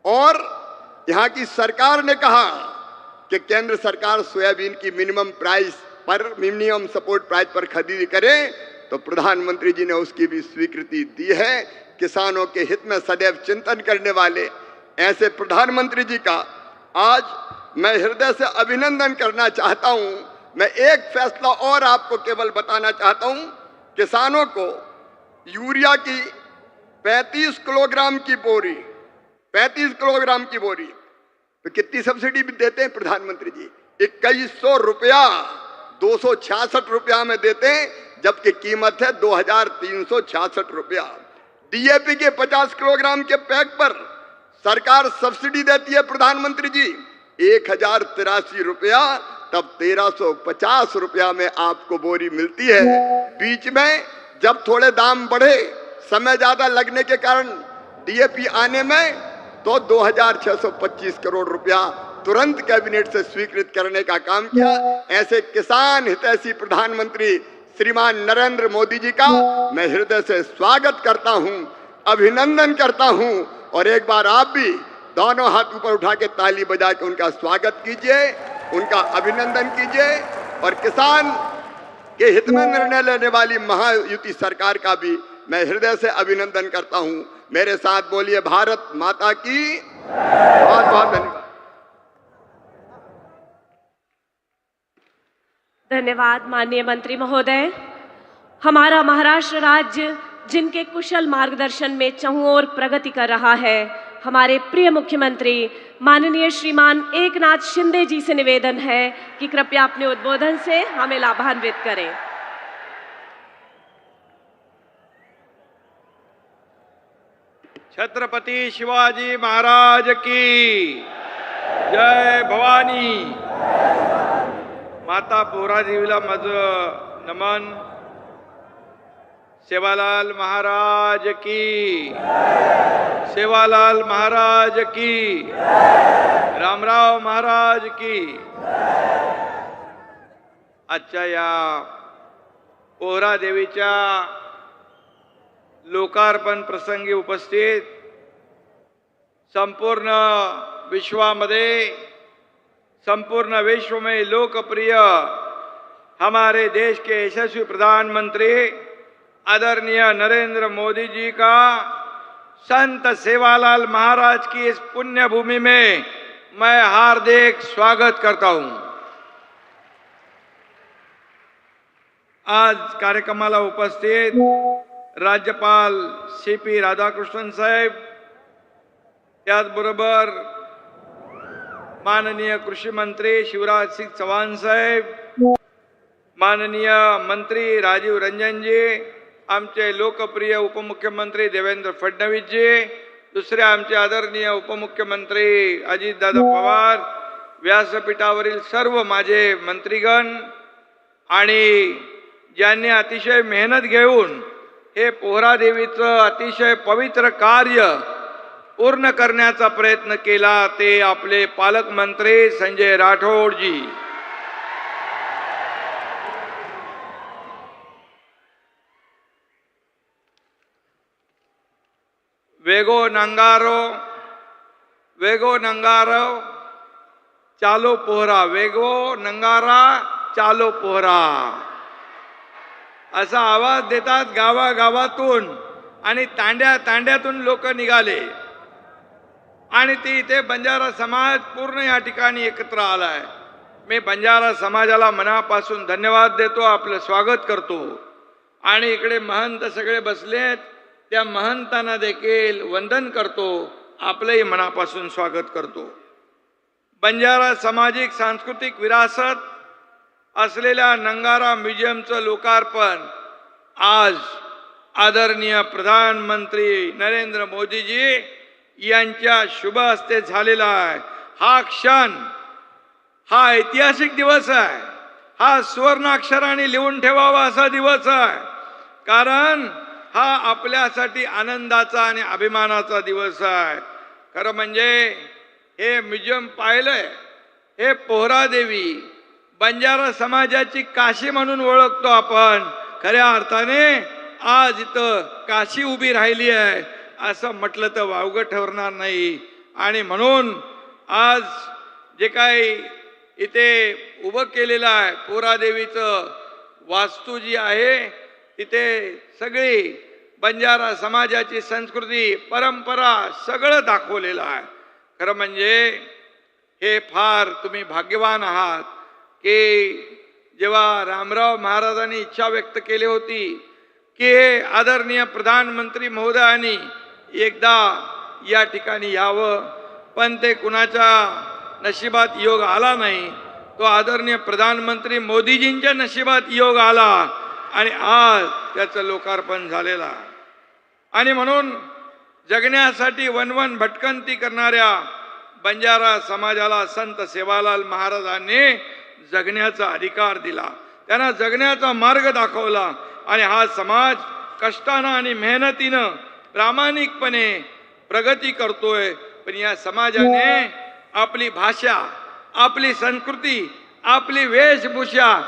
और यहां की सरकार ने कहा कि केंद्र सरकार सोयाबीन की मिनिमम सपोर्ट प्राइस पर खरीदी करे, तो प्रधानमंत्री जी ने उसकी भी स्वीकृति दी है। किसानों के हित में सदैव चिंतन करने वाले ऐसे प्रधानमंत्री जी का आज मैं हृदय से अभिनंदन करना चाहता हूं। मैं एक फैसला और आपको केवल बताना चाहता हूं, किसानों को यूरिया की 35 किलोग्राम की बोरी, 35 किलोग्राम की बोरी तो कितनी सब्सिडी भी देते हैं प्रधानमंत्री जी? 2100 रुपया 266 रुपया में देते हैं, जबकि कीमत है 2366 रुपया। डीएपी के 50 किलोग्राम के पैक पर सरकार सब्सिडी देती है प्रधानमंत्री जी 1083 रुपया, तब 1350 रुपया में आपको बोरी मिलती है। बीच में जब थोड़े दाम बढ़े, समय ज्यादा लगने के कारण डीएपी आने में, तो 2625 करोड़ रुपया तुरंत कैबिनेट से स्वीकृत करने का काम किया। ऐसे किसान हितैषी प्रधानमंत्री श्रीमान नरेंद्र मोदी जी का मैं हृदय से स्वागत करता हूं, अभिनंदन करता हूं। और एक बार आप भी दोनों हाथ ऊपर उठा के ताली बजा के उनका स्वागत कीजिए, उनका अभिनंदन कीजिए। और किसान के हित में निर्णय लेने वाली महायुति सरकार का भी मैं हृदय से अभिनंदन करता हूं। मेरे साथ बोलिए भारत माता की। बहुत बहुत धन्यवाद। धन्यवाद माननीय मंत्री महोदय। हमारा महाराष्ट्र राज्य जिनके कुशल मार्गदर्शन में चहुं ओर प्रगति कर रहा है, हमारे प्रिय मुख्यमंत्री माननीय श्रीमान एकनाथ शिंदे जी से निवेदन है कि कृपया अपने उद्बोधन से हमें लाभान्वित करें। छत्रपति शिवाजी महाराज की जय भवानी। माता पोहरा देवीला माझं नमन। सेवालाल महाराज की, सेवालाल महाराज की, रामराव महाराज की। आजच्या या पोहरा देवीच्या लोकार्पण प्रसंगी उपस्थित संपूर्ण विश्वामध्ये, संपूर्ण विश्व में लोकप्रिय हमारे देश के यशस्वी प्रधानमंत्री आदरणीय नरेंद्र मोदी जी का संत सेवालाल महाराज की इस पुण्य भूमि में मैं हार्दिक स्वागत करता हूं। आज कार्यक्रमाला उपस्थित राज्यपाल सीपी राधाकृष्णन साहेब, त्याचबरोबर माननीय कृषी मंत्री शिवराज सिंह चौहान साहेब, माननीय मंत्री राजीव रंजन जी, आमचे लोकप्रिय उपमुख्यमंत्री देवेंद्र फडणवीस जी, दुसरे आमचे आदरणीय उपमुख्यमंत्री अजितदादा पवार, व्यासपीठावरील सर्व माझे मंत्रीगण आणि ज्यांनी अतिशय मेहनत घेऊन हे पोहरा देवीचं अतिशय पवित्र कार्य पूर्ण करण्याचा प्रयत्न केला, ते आपले पालकमंत्री संजय राठोड जी। वेगो नांगारो वेगो नंगारा चालो पोहरा, वेगो नंगारा चालो पोहरा असा आवाज देतात गावागावातून आणि तांड्या तांड्यातून लोक निघाले आणि ती इथे बंजारा समाज पूर्ण या ठिकाणी एकत्र आलाय. मी बंजारा समाजाला मनापासून धन्यवाद देतो, आपलं स्वागत करतो. आणि इकडे महंत सगळे बसलेत, त्या महंतांना देखील वंदन करतो, आपलंही मनापासून स्वागत करतो. बंजारा सामाजिक सांस्कृतिक विरासत असलेल्या नंगारा म्युझियमचं लोकार्पण आज आदरणीय प्रधानमंत्री नरेंद्र मोदीजी यांच्या शुभ हस्ते झालेला आहे. हा क्षण, हा ऐतिहासिक दिवस आहे. हा सुवर्णाक्षराने लिहून ठेवावा असा दिवस आहे, कारण हा आपल्यासाठी आनंदाचा आणि अभिमानाचा दिवस आहे. खरं म्हणजे हे म्युझियम पाहिलंय, हे पोहरादेवी बंजारा समाजाची काशी म्हणून ओळखतो आपण. खऱ्या अर्थाने आज इथं काशी उभी राहिली आहे असं म्हटलं तर वावगं ठरणार नाही. आणि म्हणून आज जे काही इथे उभं केलेलं आहे पोहरादेवीचं वास्तू जी आहे, तिथे सगळी बंजारा समाजाची संस्कृती परंपरा सगळं दाखवलेलं आहे. खरं म्हणजे हे फार तुम्ही भाग्यवान आहात की जेव्हा रामराव महाराजांनी इच्छा व्यक्त केली होती की हे आदरणीय प्रधानमंत्री महोदयांनी एकदा या ठिकाणी यावं, पण ते कुणाच्या नशिबात योग आला नाही. तो आदरणीय प्रधानमंत्री मोदीजींच्या नशिबात योग आला आणि आज त्याचं लोकार्पण झालेलं आहे. आणि म्हणून जगण्यासाठी वनवन भटकंती करणाऱ्या बंजारा समाजाला संत सेवालाल महाराजांनी जगण्याचा अधिकार दिला, त्यांना जगण्याचा मार्ग दाखवला. आणि हा समाज कष्टानं आणि मेहनतीनं प्रामाणिकपणे प्रगती करतोय. पण या समाजाने आपली भाषा, आपली संस्कृती, आपली वेशभूषा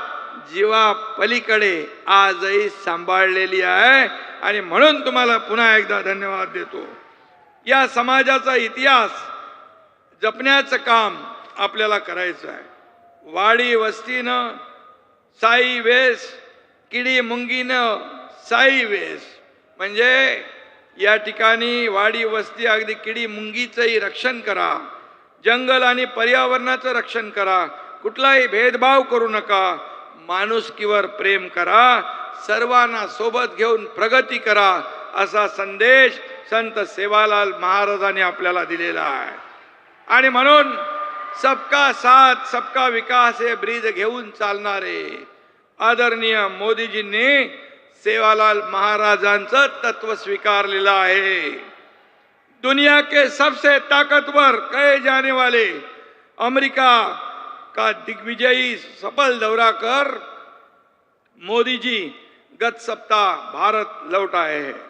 जीवा पलीकडे आजही सांभाळलेली आहे. आणि म्हणून तुम्हाला पुन्हा एकदा धन्यवाद देतो. या समाजाचा इतिहास जपण्याचं काम आपल्याला करायचं आहे. वाडी वस्तीनं साई वेश, किडी मुंगीनं साई वेश, म्हणजे या ठिकाणी वाडी वस्ती अगदी किडी मुंगीचंही रक्षण करा, जंगल आणि पर्यावरणाचं रक्षण करा, कुठलाही भेदभाव करू नका, माणुसकीवर प्रेम करा, सर्वांना सोबत घेऊन प्रगती करा, असा संदेश संत सेवालाल महाराजांनी आपल्याला दिलेला आहे. आणि म्हणून सबका साथ सबका विकास हे ब्रीद घेऊन चालणारे आदरणीय मोदीजींनी सेवालाल महाराजांचं तत्व स्वीकारलेलं आहे. दुनिया के सबसे ताकतवर कहे जाने वाले अमेरिका का दिग्विजयी सफल दौरा कर मोदी जी गत सप्ताह भारत लौट आए हैं.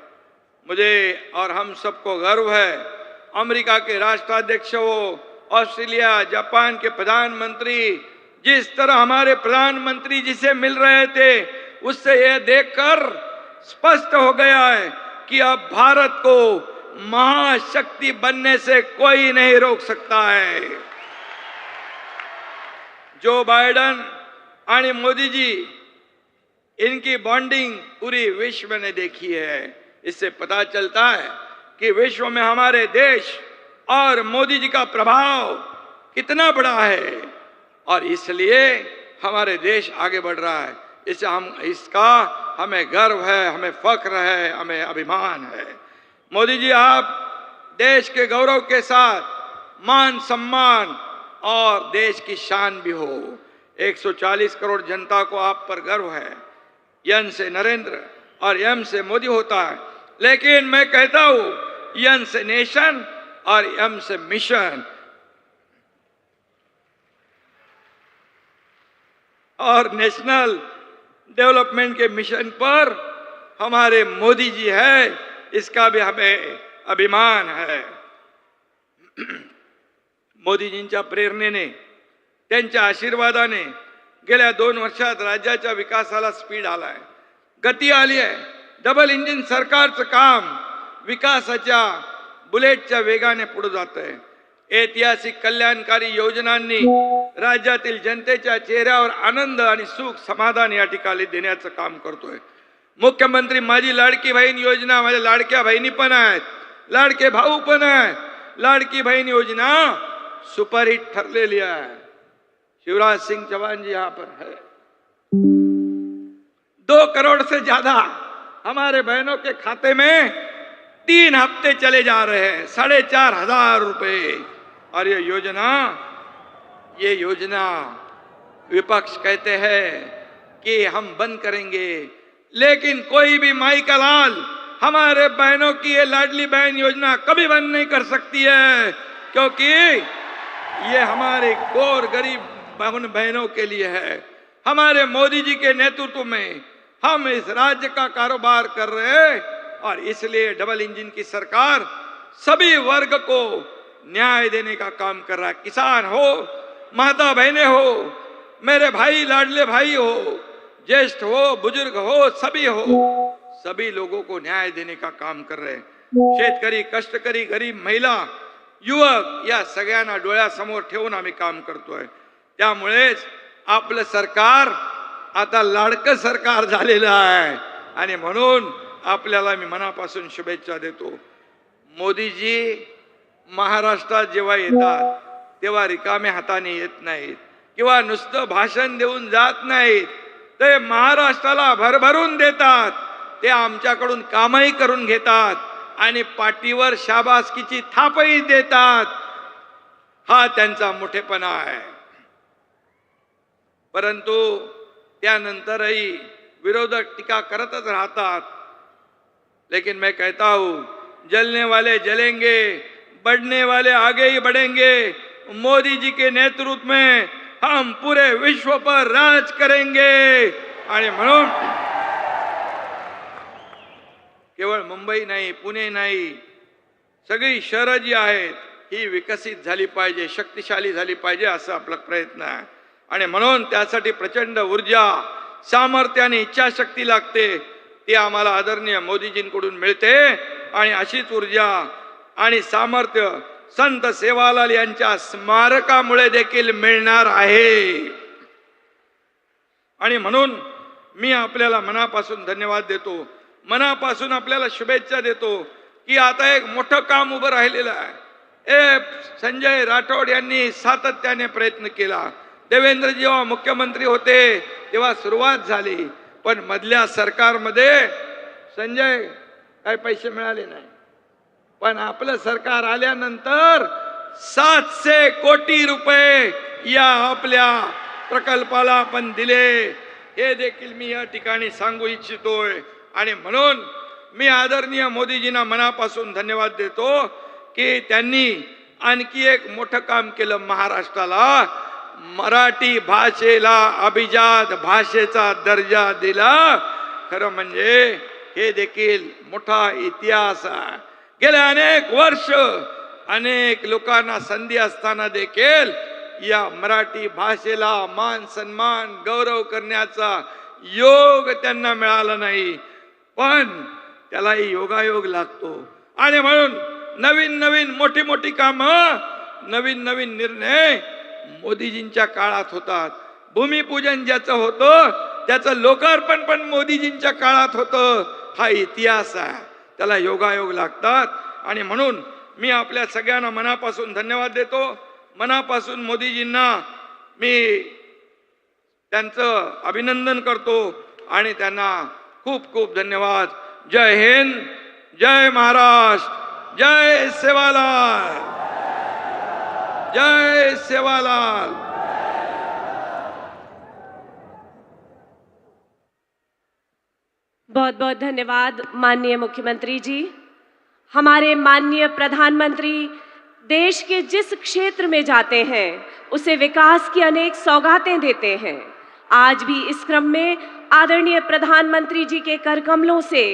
मुझे और हम सबको गर्व है, अमेरिका के राष्ट्राध्यक्ष हो, ऑस्ट्रेलिया, जापान के प्रधानमंत्री जिस तरह हमारे प्रधानमंत्री जी से मिल रहे थे, उससे यह देखकर स्पष्ट हो गया है कि अब भारत को महाशक्ति बनने से कोई नहीं रोक सकता है. जो बाइडेन और मोदी जी, इनकी बॉन्डिंग पूरी विश्व ने देखी है. इससे पता चलता है कि विश्व में हमारे देश और मोदी जी का प्रभाव कितना बड़ा है, और इसलिए हमारे देश आगे बढ़ रहा है. इसका हमें गर्व है, हमें फख्र है, हमें अभिमान है. मोदी जी, आप देश के गौरव के साथ मान सम्मान और देश की शान भी हो. 140 करोड़ जनता को आप पर गर्व है. यन से नरेंद्र और एम से मोदी होता है, लेकिन मैं कहता हूं यन से नेशन और एम से मिशन. और नेशनल डेवलपमेंट के मिशन पर हमारे मोदी जी है, इसका भी हमें अभिमान है. मोदीजींच्या प्रेरणेने, त्यांच्या आशीर्वादाने गेल्या 2 वर्षात राज्याच्या विकासाला स्पीड आलाय, गती आली आहे. डबल इंजिन सरकारचं काम विकासाच्या बुलेटच्या वेगाने पुढे जात आहे. ऐतिहासिक कल्याणकारी योजनांनी राज्यातील जनतेच्या चेहऱ्यावर आनंद आणि सुख समाधान या ठिकाणी देण्याचं काम करतोय. मुख्यमंत्री माझी लाडकी बहीण योजना, माझ्या लाडक्या बहिणी पण आहेत, लाडके भाऊ पण आहेत. लाडकी बहन योजना सुपरहिट ठरलेली है. शिवराज सिंह चौहान जी यहाँ पर है. 2 करोड़ से ज्यादा हमारे बहनों के खाते में 3 हफ्ते चले जा रहे हैं, 4,500 रुपए. और ये योजना विपक्ष कहते हैं कि हम बंद करेंगे, लेकिन कोई भी माई का लाल हमारे बहनों की ये लाडली बहन योजना कभी बंद नहीं कर सकती है, क्योंकि ये हमारे गौर गरीब बहनों के लिए है. हमारे मोदी जी के नेतृत्व में हम इस राज्य का कारोबार कर रहे हैं और इसलिए डबल इंजन की सरकार सभी वर्ग को न्याय देने का काम कर रहा है. किसान हो, माता बहनें हो, मेरे भाई लाडले भाई हो, ज्येष्ठ हो, बुजुर्ग हो, सभी लोगों को न्याय देने का काम कर रहे हैं. शेतकरी, कष्टकरी, गरीब महिला, युवक या सगळ्यांना डोळ्यासमोर ठेवून आम्ही काम करतोय. त्यामुळेच आपलं सरकार आता लाडकं सरकार झालेलं आहे आणि म्हणून आपल्याला मी मनापासून शुभेच्छा देतो. मोदीजी महाराष्ट्रात जेव्हा येतात तेव्हा रिकाम्या हाताने येत नाहीत किंवा नुसतं भाषण देऊन जात नाहीत, ते महाराष्ट्राला भरभरून देतात. ते आमच्याकडून कामही करून घेतात आणि पाठीवर शाबासकीची थापही देतात. हा त्यांचा मोठेपणा आहे. परंतु त्यानंतरही विरोधक टीका करतच राहतात. लेकिन मैं कहता हूं, जलने वाले जलेंगे, बढ़ने वाले आगे ही बढ़ेंगे. मोदी जी के नेतृत्व में हम पूरे विश्व पर राज करेंगे. आणि म्हणून केवळ मुंबई नाही, पुणे नाही, सगळी शहरं जी आहेत ही विकसित झाली पाहिजे, शक्तिशाली झाली पाहिजे, असं आपला प्रयत्न आहे. आणि म्हणून त्यासाठी प्रचंड ऊर्जा, सामर्थ्य आणि इच्छाशक्ती लागते. ती आम्हाला आदरणीय मोदीजींकडून मिळते आणि अशीच ऊर्जा आणि सामर्थ्य संत सेवालाल यांच्या स्मारकामुळे देखील मिळणार आहे. आणि म्हणून मी आपल्याला मनापासून धन्यवाद देतो, मनापासून आपल्याला शुभेच्छा देतो की आता एक मोठं काम उभं राहिलेलं आहे. संजय राठोड यांनी सातत्याने प्रयत्न केला. देवेंद्र जेव्हा मुख्यमंत्री होते तेव्हा सुरुवात झाली, पण मधल्या सरकारमध्ये संजय काही पैसे मिळाले नाही. पण आपलं सरकार आल्यानंतर 700 कोटी रुपये या आपल्या प्रकल्पाला आपण दिले. हे देखील मी या ठिकाणी सांगू इच्छितोय. आणि म्हणून मी आदरणीय मोदीजींना मनापासून धन्यवाद देतो की त्यांनी आणखी एक मोठं काम केलं. महाराष्ट्राला मराठी भाषेला अभिजात भाषेचा दर्जा दिला. खरं म्हणजे हे देखील मोठा इतिहास आहे. गेल्या अनेक वर्ष अनेक लोकांना संधी असताना देखील या मराठी भाषेला मान सन्मान गौरव करण्याचा योग त्यांना मिळाला नाही. पण त्यालाही योगायोग लागतो. आणि म्हणून नवीन नवीन मोठी मोठी कामं, नवीन नवीन निर्णय मोदीजींच्या काळात होतात. भूमिपूजन ज्याचं होतं त्याचं लोकार्पण पण मोदीजींच्या काळात होतं. हा इतिहास आहे, त्याला योगायोग लागतात. आणि म्हणून मी आपल्या सगळ्यांना मनापासून धन्यवाद देतो. मनापासून मोदीजींना मी त्यांचं अभिनंदन करतो आणि त्यांना खूप खूप धन्यवाद. जय हिंद, जय महाराष्ट्र, जय सेवालाल, जय सेवालाल. बहुत बहुत धन्यवाद माननीय मुख्यमंत्री जी. हमारे माननीय प्रधानमंत्री देश के जिस क्षेत्र में जाते हैं उसे विकास की अनेक सौगातें देते हैं. आज भी इस क्रम में आदरणीय प्रधानमंत्री जी के करकमलों से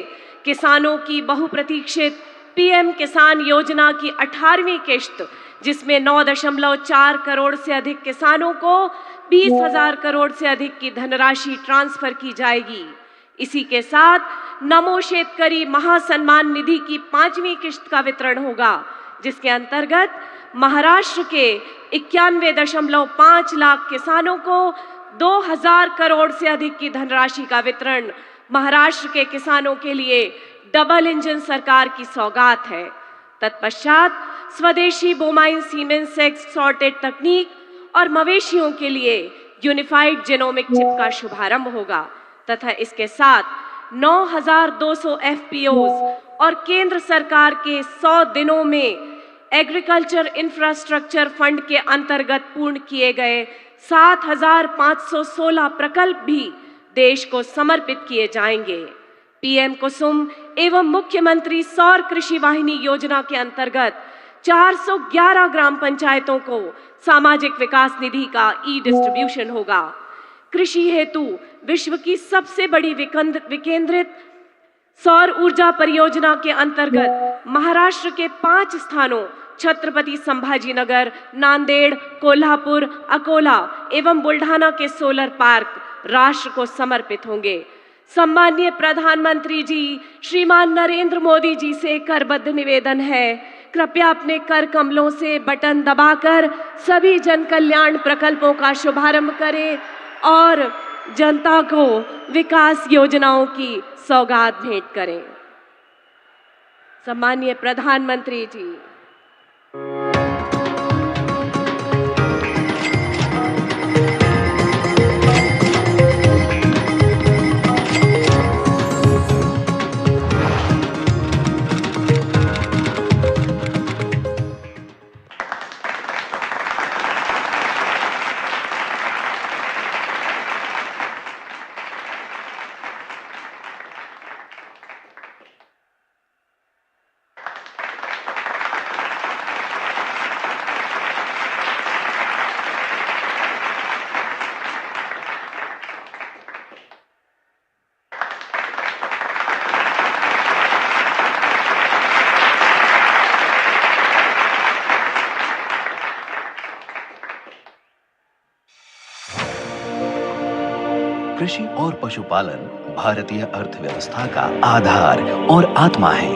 किसानों की बहुप्रतीक्षित पीएम किसान योजना की 18वीं किश्त, जिसमें 9.4 करोड़ से अधिक किसानों को 20,000 करोड़ से अधिक की धनराशि ट्रांसफर की जाएगी. इसी के साथ नमो शेतकरी महासन्मान निधि की 5वीं किश्त का वितरण होगा, जिसके अंतर्गत महाराष्ट्र के 91.5 लाख किसानों को 2000 करोड़ से अधिक की धनराशि का वितरण महाराष्ट्र के किसानों के लिए डबल इंजन सरकार की सौगात है। तत्पश्चात स्वदेशी बोमाइन सीमेंस सेक्स सॉर्टेड तकनीक और मवेशियों के लिए यूनिफाइड जेनोमिक चिप का शुभारंभ होगा तथा इसके साथ 9,200 FPOs और केंद्र सरकार के 100 दिनों में एग्रीकल्चर इंफ्रास्ट्रक्चर फंड के अंतर्गत पूर्ण किए गए 7,516 प्रकल्प भी देश को समर्पित किए जाएंगे। पीएम कुसुम एवं मुख्यमंत्री सौर कृषि वाहिनी योजना के अंतर्गत 411 ग्राम पंचायतों को सामाजिक विकास निधि का ई डिस्ट्रीब्यूशन होगा। कृषि हेतु विश्व की सबसे बड़ी विकेंद्रित सौर ऊर्जा परियोजना के अंतर्गत महाराष्ट्र के 5 स्थानों छत्रपति संभाजीनगर, नांदेड़, कोल्हापुर, अकोला एवं बुल्ढाना के सोलर पार्क राष्ट्र को समर्पित होंगे। सम्माननीय प्रधानमंत्री जी श्रीमान नरेंद्र मोदी जी से करबद्ध निवेदन है, कृपया अपने कर कमलों से बटन दबाकर सभी जन कल्याण प्रकल्पों का शुभारंभ करें और जनता को विकास योजनाओं की सौगात भेंट करें। सम्माननीय प्रधानमंत्री जी। कृषि और पशुपालन भारतीय अर्थव्यवस्था का आधार और आत्मा है।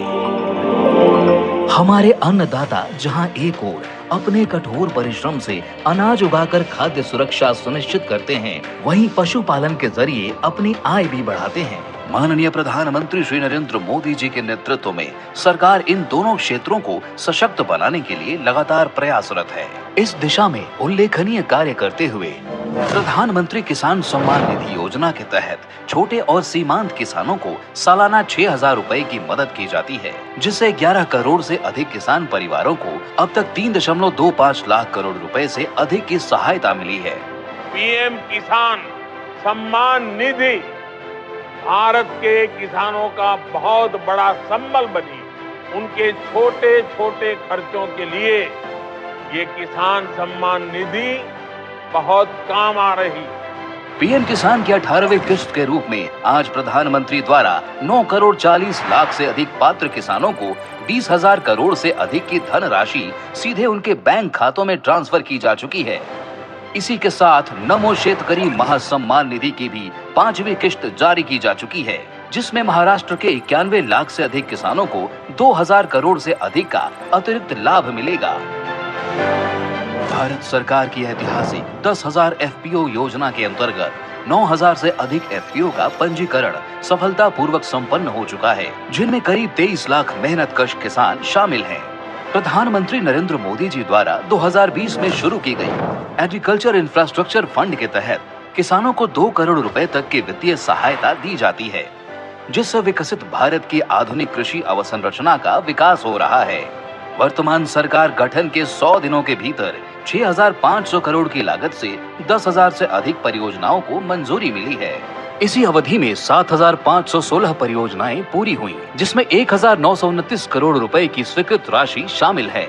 हमारे अन्नदाता जहां एक ओर अपने कठोर परिश्रम से अनाज उगाकर खाद्य सुरक्षा सुनिश्चित करते हैं, वहीं पशुपालन के जरिए अपनी आय भी बढ़ाते हैं। माननीय प्रधानमंत्री श्री नरेंद्र मोदी जी के नेतृत्व में सरकार इन दोनों क्षेत्रों को सशक्त बनाने के लिए लगातार प्रयासरत है। इस दिशा में उल्लेखनीय कार्य करते हुए प्रधानमंत्री किसान सम्मान निधि योजना के तहत छोटे और सीमांत किसानों को सालाना 6,000 रुपए की मदद की जाती है, जिससे 11 करोड़ से अधिक किसान परिवारों को अब तक 3.25 लाख करोड़ रुपए से अधिक की सहायता मिली है। पीएम किसान सम्मान निधि भारत के किसानों का बहुत बड़ा संबल बनी। उनके छोटे छोटे खर्चों के लिए ये किसान सम्मान निधि बहुत काम आ रही। पीएम किसान की 18वीं किस्त के रूप में आज प्रधानमंत्री द्वारा 9 करोड़ 40 लाख से अधिक पात्र किसानों को 20,000 करोड़ से अधिक की धनराशि सीधे उनके बैंक खातों में ट्रांसफर की जा चुकी है। इसी के साथ नमो शेतकरी महासम्मान निधि की भी 5वीं किस्त जारी की जा चुकी है, जिसमें महाराष्ट्र के 91 लाख से अधिक किसानों को 2,000 करोड़ से अधिक का अतिरिक्त लाभ मिलेगा। भारत सरकार की ऐतिहासिक 10,000 FPO योजना के अंतर्गत 9,000 से अधिक FPO का पंजीकरण सफलतापूर्वक संपन्न हो चुका है, जिनमें करीब 23 लाख मेहनतकश किसान शामिल हैं। प्रधानमंत्री नरेंद्र मोदी जी द्वारा 2020 में शुरू की गई एग्रीकल्चर इंफ्रास्ट्रक्चर फंड के तहत किसानों को 2 करोड़ रुपए तक की वित्तीय सहायता दी जाती है, जिससे विकसित भारत की आधुनिक कृषि अवसंरचना का विकास हो रहा है। वर्तमान सरकार गठन के 100 दिनों के भीतर 6,500 करोड़ की लागत से 10,000 से अधिक परियोजनाओं को मंजूरी मिली है। इसी अवधि में 7,516 परियोजनाएं पूरी हुई, जिसमें 1,929 करोड़ रुपए की स्वीकृत राशि शामिल है।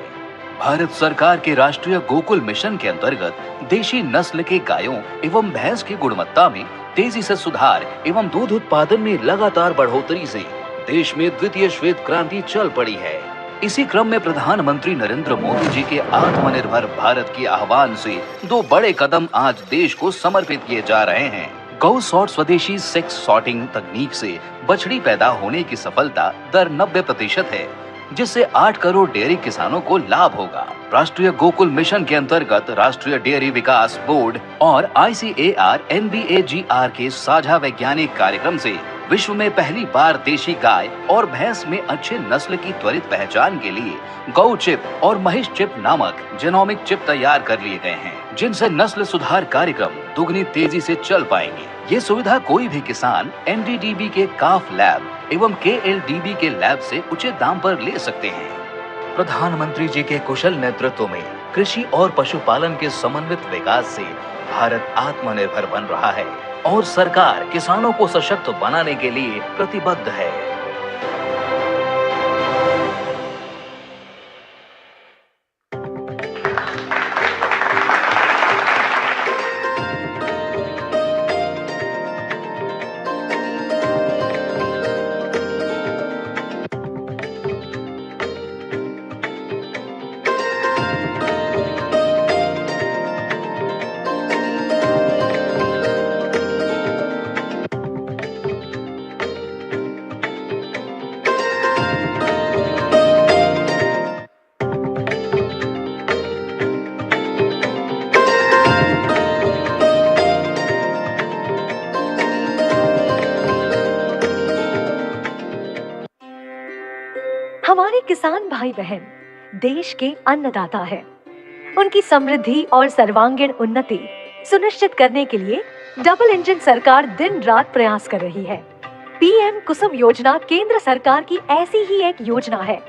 भारत सरकार के राष्ट्रीय गोकुल मिशन के अंतर्गत देशी नस्ल के गायों एवं भैंस की गुणवत्ता में तेजी से सुधार एवं दूध उत्पादन में लगातार बढ़ोतरी से देश में द्वितीय श्वेत क्रांति चल पड़ी है। इसी क्रम में प्रधानमंत्री नरेंद्र मोदी जी के आत्मनिर्भर भारत के आह्वान से 2 बड़े कदम आज देश को समर्पित किए जा रहे हैं। गौ सॉर्ट स्वदेशी सेक्स सॉर्टिंग तकनीक से बछड़ी पैदा होने की सफलता दर 90% है। जिससे 8 करोड़ डेयरी किसानों को लाभ होगा। राष्ट्रीय गोकुल मिशन के अंतर्गत राष्ट्रीय डेयरी विकास बोर्ड और ICAR NBAGR के साझा वैज्ञानिक कार्यक्रम से विश्व में पहली बार देशी गाय और भैंस में अच्छे नस्ल की त्वरित पहचान के लिए गौ चिप और महिष चिप नामक जेनोमिक चिप तैयार कर लिए गए हैं, जिनसे नस्ल सुधार कार्यक्रम दुगनी तेजी से चल पाएंगे। ये सुविधा कोई भी किसान NDDB के काफ लैब एवं KLDB के लैब से उचित दाम पर ले सकते हैं। प्रधानमंत्री जी के कुशल नेतृत्व में कृषि और पशुपालन के समन्वित विकास से भारत आत्मनिर्भर बन रहा है और सरकार किसानों को सशक्त बनाने के लिए प्रतिबद्ध है। हमारे किसान भाई बहन देश के अन्नदाता हैं। उनकी समृद्धि और सर्वांगीण उन्नति सुनिश्चित करने के लिए डबल इंजन सरकार दिन रात प्रयास कर रही है। PM कुसुम योजना केंद्र सरकार की ऐसी ही एक योजना है,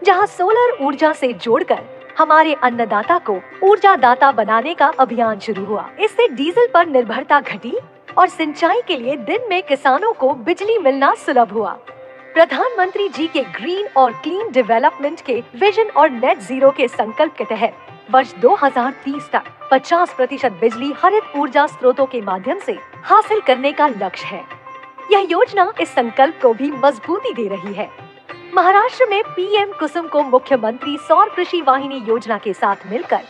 जहां सोलर ऊर्जा से जोड़कर हमारे अन्नदाता को ऊर्जा दाता बनाने का अभियान शुरू हुआ। इससे डीजल पर निर्भरता घटी और सिंचाई के लिए दिन में किसानों को बिजली मिलना सुलभ हुआ। प्रधानमंत्री जी के ग्रीन और क्लीन डेवलपमेंट के विजन और नेट जीरो के संकल्प के तहत वर्ष 2030 तक 50% बिजली हरित ऊर्जा स्रोतों के माध्यम से हासिल करने का लक्ष्य है। यह योजना इस संकल्प को भी मजबूती दे रही है। महाराष्ट्र में PM कुसुम को मुख्यमंत्री सौर कृषि वाहिनी योजना के साथ मिलकर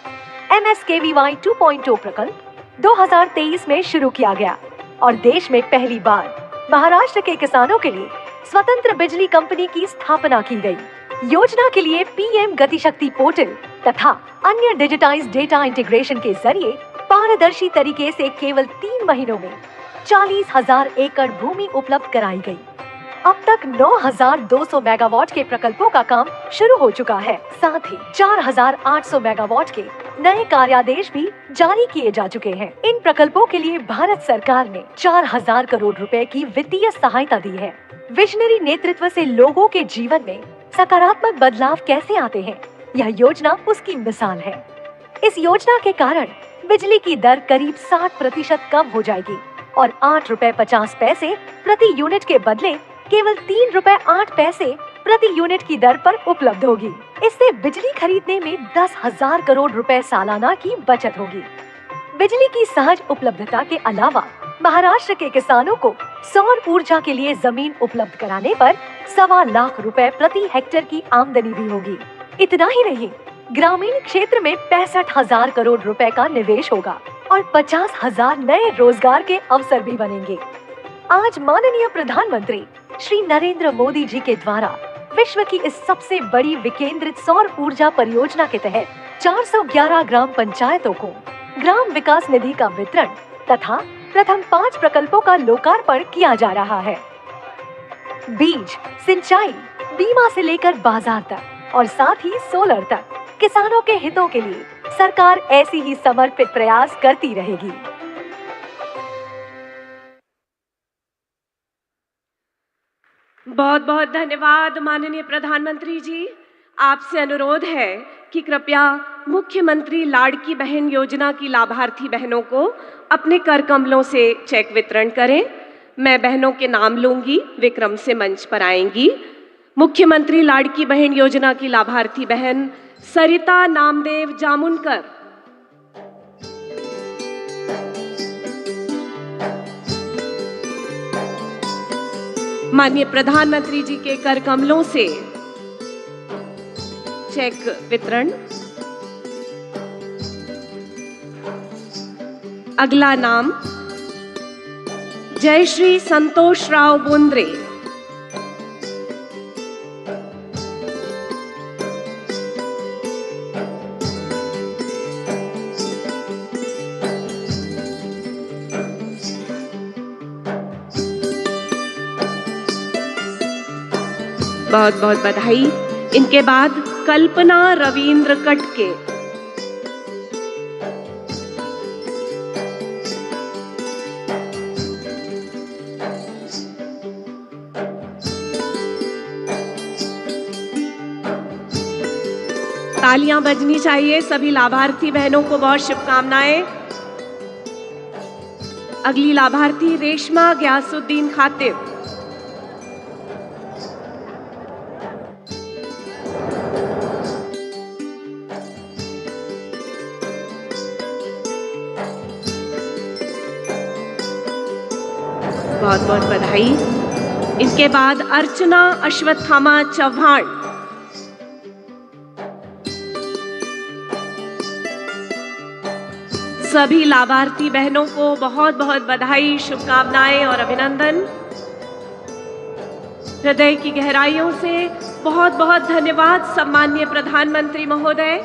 MSKVY 2.0 प्रकल्प 2023 में शुरू किया गया और देश में पहली बार महाराष्ट्र के किसानों के लिए स्वतंत्र बिजली कंपनी की स्थापना की गई। योजना के लिए PM गति शक्ति पोर्टल तथा अन्य डिजिटाइज्ड डेटा इंटीग्रेशन के जरिए पारदर्शी तरीके से केवल 3 महीनों में 40,000 एकड़ भूमि उपलब्ध कराई गई। अब तक 9,200 मेगावाट के प्रकल्पों का काम शुरू हो चुका है। साथ ही 4,800 मेगावाट के नए कार्यादेश भी जारी किए जा चुके हैं। इन प्रकल्पों के लिए भारत सरकार ने 4,000 करोड़ रुपए की वित्तीय सहायता दी है। विजनरी नेतृत्व से लोगों के जीवन में सकारात्मक बदलाव कैसे आते हैं, यह योजना उसकी मिसाल है। इस योजना के कारण बिजली की दर करीब 60% कम हो जाएगी और 8 रुपए 50 पैसे प्रति यूनिट के बदले केवल 3 रुपए 8 पैसे प्रति यूनिट की दर पर उपलब्ध होगी। इससे बिजली खरीदने में 10,000 करोड़ रुपए सालाना की बचत होगी। बिजली की सहज उपलब्धता के अलावा महाराष्ट्र के किसानों को सौर ऊर्जा के लिए जमीन उपलब्ध कराने पर 1.25 लाख रुपए प्रति हेक्टेयर की आमदनी भी होगी। इतना ही नहीं, ग्रामीण क्षेत्र में 65,000 करोड़ रुपए का निवेश होगा और 50,000 नए रोजगार के अवसर भी बनेंगे। आज माननीय प्रधानमंत्री श्री नरेंद्र मोदी जी के द्वारा विश्व की इस सबसे बड़ी विकेंद्रित सौर ऊर्जा परियोजना के तहत 411 ग्राम पंचायतों को ग्राम विकास निधि का वितरण तथा प्रथम 5 प्रकल्पों का लोकार्पण किया जा रहा है। बीज, सिंचाई, बीमा से लेकर बाजार तक और साथ ही सोलर तक किसानों के हितों के लिए सरकार ऐसी ही समर्पित प्रयास करती रहेगी। बहुत बहुत धन्यवाद माननीय प्रधानमंत्री जी। आपसे अनुरोध है कि कृपया मुख्यमंत्री लाड़की बहन योजना की लाभार्थी बहनों को अपने कर कमलों से चेक वितरण करें। मैं बहनों के नाम लूंगी, विक्रम से मंच पर आएंगी। मुख्यमंत्री लाड़की बहन योजना की लाभार्थी बहन सरिता नामदेव जामुनकर। माननीय प्रधानमंत्री जी के कर कमलों से चेक वितरण। अगला नाम जयश्री संतोष राव बोंद्रे। बहुत बहुत बधाई। इनके बाद कल्पना रविंद्र कटके। तालियां बजनी चाहिए। सभी लाभार्थी बहनों को बहुत शुभकामनाएं। अगली लाभार्थी रेशमा गयासुद्दीन खातिब। बहुत बहुत बधाई। इनके बाद अर्चना अश्वत्थामा चौहान। सभी लाभार्थी बहनों को बहुत बहुत बधाई, शुभकामनाएं और अभिनंदन। हृदय की गहराइयों से बहुत बहुत धन्यवाद सम्माननीय प्रधानमंत्री महोदय।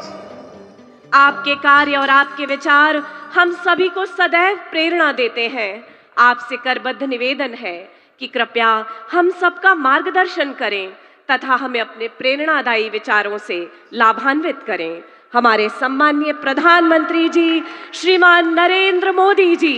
आपके कार्य और आपके विचार हम सभी को सदैव प्रेरणा देते हैं। आपसे करबद्ध निवेदन है कि कृपया हम सबका मार्गदर्शन करें तथा हमें अपने प्रेरणादायी विचारों से लाभान्वित करें। हमारे सम्माननीय प्रधानमंत्री जी श्रीमान नरेंद्र मोदी जी।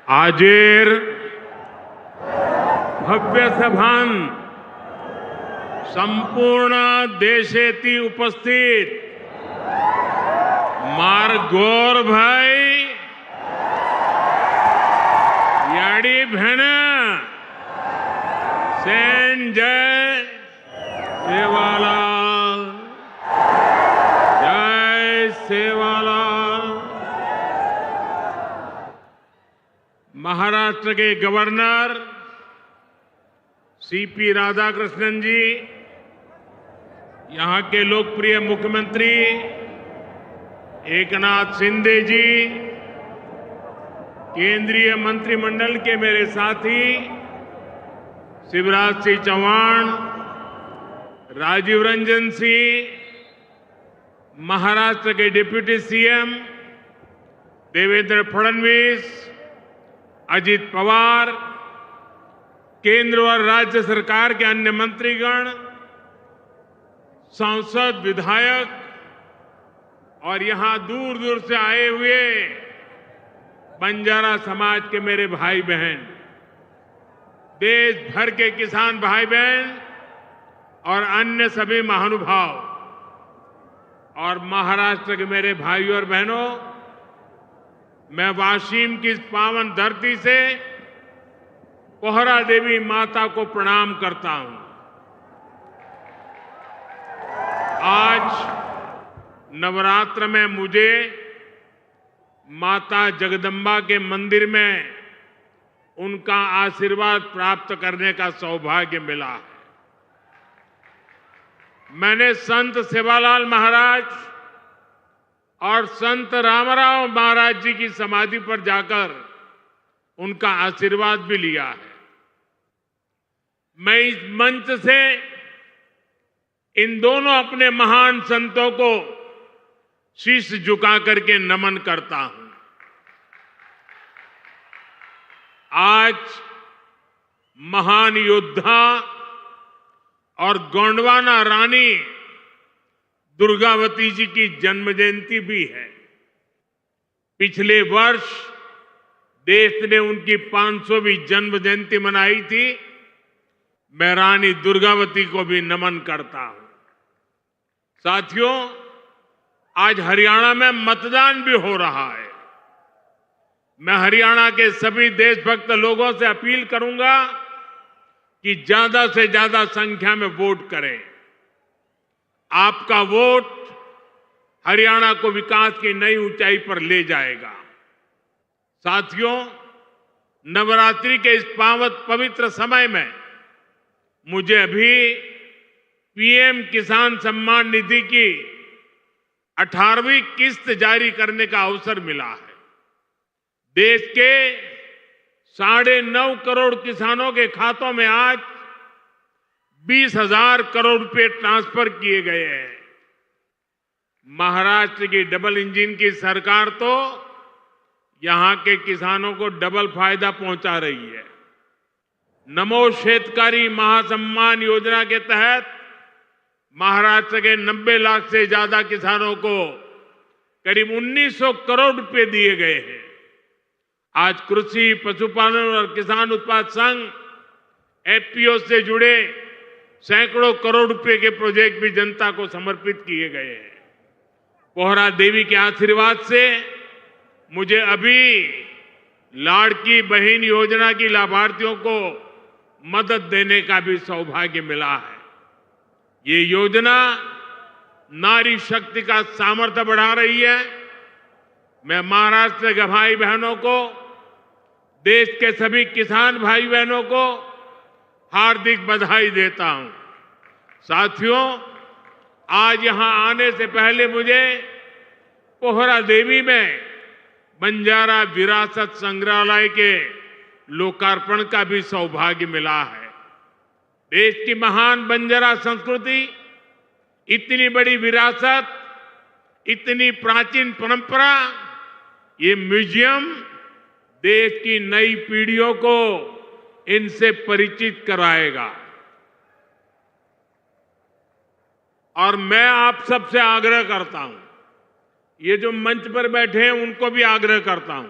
आजेर भव्य सभान संपूर्ण देशेती उपस्थित मार गोर भाई याडी भेण सेन जय सेवालाल, जय सेवालाल। महाराष्ट्र के गवर्नर सीपी राधाकृष्णन जी, यहाँ के लोकप्रिय मुख्यमंत्री एकनाथ शिंदे जी, केंद्रीय मंत्रिमंडल के मेरे साथी शिवराज सिंह चौहान, राजीव रंजन सिंह, महाराष्ट्र के डिप्टी सीएम देवेंद्र फडणवीस, अजित पवार, केंद्र और राज्य सरकार के अन्य मंत्रीगण, सांसद, विधायक और यहां दूर दूर से आए हुए बंजारा समाज के मेरे भाई बहन, देश भर के किसान भाई बहन और अन्य सभी महानुभाव और महाराष्ट्र के मेरे भाइयों और बहनों, मैं वाशिम की इस पावन धरती से पोहरा देवी माता को प्रणाम करता हूं। आज नवरात्र में मुझे माता जगदम्बा के मंदिर में उनका आशीर्वाद प्राप्त करने का सौभाग्य मिला है। मैंने संत सेवालाल महाराज और संत रामराव महाराज जी की समाधि पर जाकर उनका आशीर्वाद भी लिया है। मैं इस मंच से इन दोनों अपने महान संतों को शीश झुका करके नमन करता हूं। आज महान योद्धा और गोंडवाना रानी दुर्गावती जी की जन्म जयंती भी है। पिछले वर्ष देश ने उनकी 500वीं जन्म जयंती मनाई थी। मैं रानी दुर्गावती को भी नमन करता हूं। साथियों, आज हरियाणा में मतदान भी हो रहा है। मैं हरियाणा के सभी देशभक्त लोगों से अपील करूंगा कि ज्यादा से ज्यादा संख्या में वोट करें। आपका वोट हरियाणा को विकास की नई ऊंचाई पर ले जाएगा। साथियों, नवरात्रि के इस पवित्र समय में मुझे अभी पीएम किसान सम्मान निधि की 18वीं किस्त जारी करने का अवसर मिला है। देश के 9.5 करोड़ किसानों के खातों में आज 20,000 करोड़ रुपए ट्रांसफर किए गए हैं। महाराष्ट्र की डबल इंजन की सरकार तो यहां के किसानों को डबल फायदा पहुंचा रही है। नमो शेतकारी महासम्मान योजना के तहत महाराष्ट्र के 90 लाख से ज्यादा किसानों को करीब 1900 करोड़ रुपए दिए गए हैं। आज कृषि, पशुपालन और किसान उत्पाद संघ एफपीओ से जुड़े सैकड़ों करोड़ रुपए के प्रोजेक्ट भी जनता को समर्पित किए गए हैं। पोहरा देवी के आशीर्वाद से मुझे अभी लाड़की बहन योजना की लाभार्थियों को मदद देने का भी सौभाग्य मिला है। ये योजना नारी शक्ति का सामर्थ्य बढ़ा रही है। मैं महाराष्ट्र के भाई बहनों को, देश के सभी किसान भाई बहनों को हार्दिक बधाई देता हूं। साथियों, आज यहां आने से पहले मुझे पोहरा देवी में बंजारा विरासत संग्रहालय के लोकार्पण का भी सौभाग्य मिला है। देश की महान बंजारा संस्कृति, इतनी बड़ी विरासत, इतनी प्राचीन परंपरा, ये म्यूजियम देश की नई पीढ़ियों को इनसे परिचित कराएगा। और मैं आप सबसे आग्रह करता हूं, ये जो मंच पर बैठे हैं उनको भी आग्रह करता हूं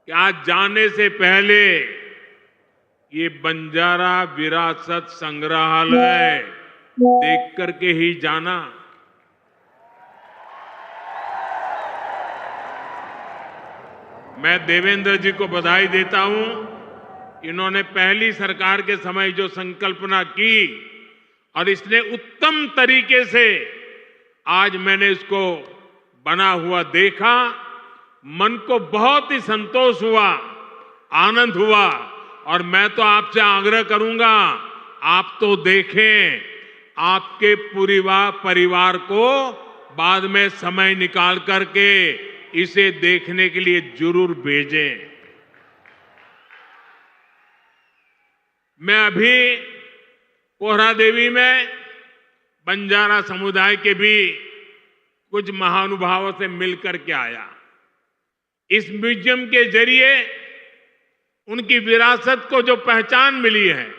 कि आज जाने से पहले ये बंजारा विरासत संग्रहालय देख करके ही जाना। मैं देवेंद्र जी को बधाई देता हूं। इन्होंने पहली सरकार के समय जो संकल्पना की और इसने उत्तम तरीके से आज मैंने इसको बना हुआ देखा, मन को बहुत ही संतोष हुआ, आनंद हुआ। और मैं तो आपसे आग्रह करूंगा, आप तो देखें, आपके पूरे परिवार को बाद में समय निकाल करके इसे देखने के लिए जरूर भेजें। मैं अभी पोहरा देवी में बंजारा समुदाय के भी कुछ महानुभावों से मिलकर के आया। इस म्यूजियम के जरिए उनकी विरासत को जो पहचान मिली है,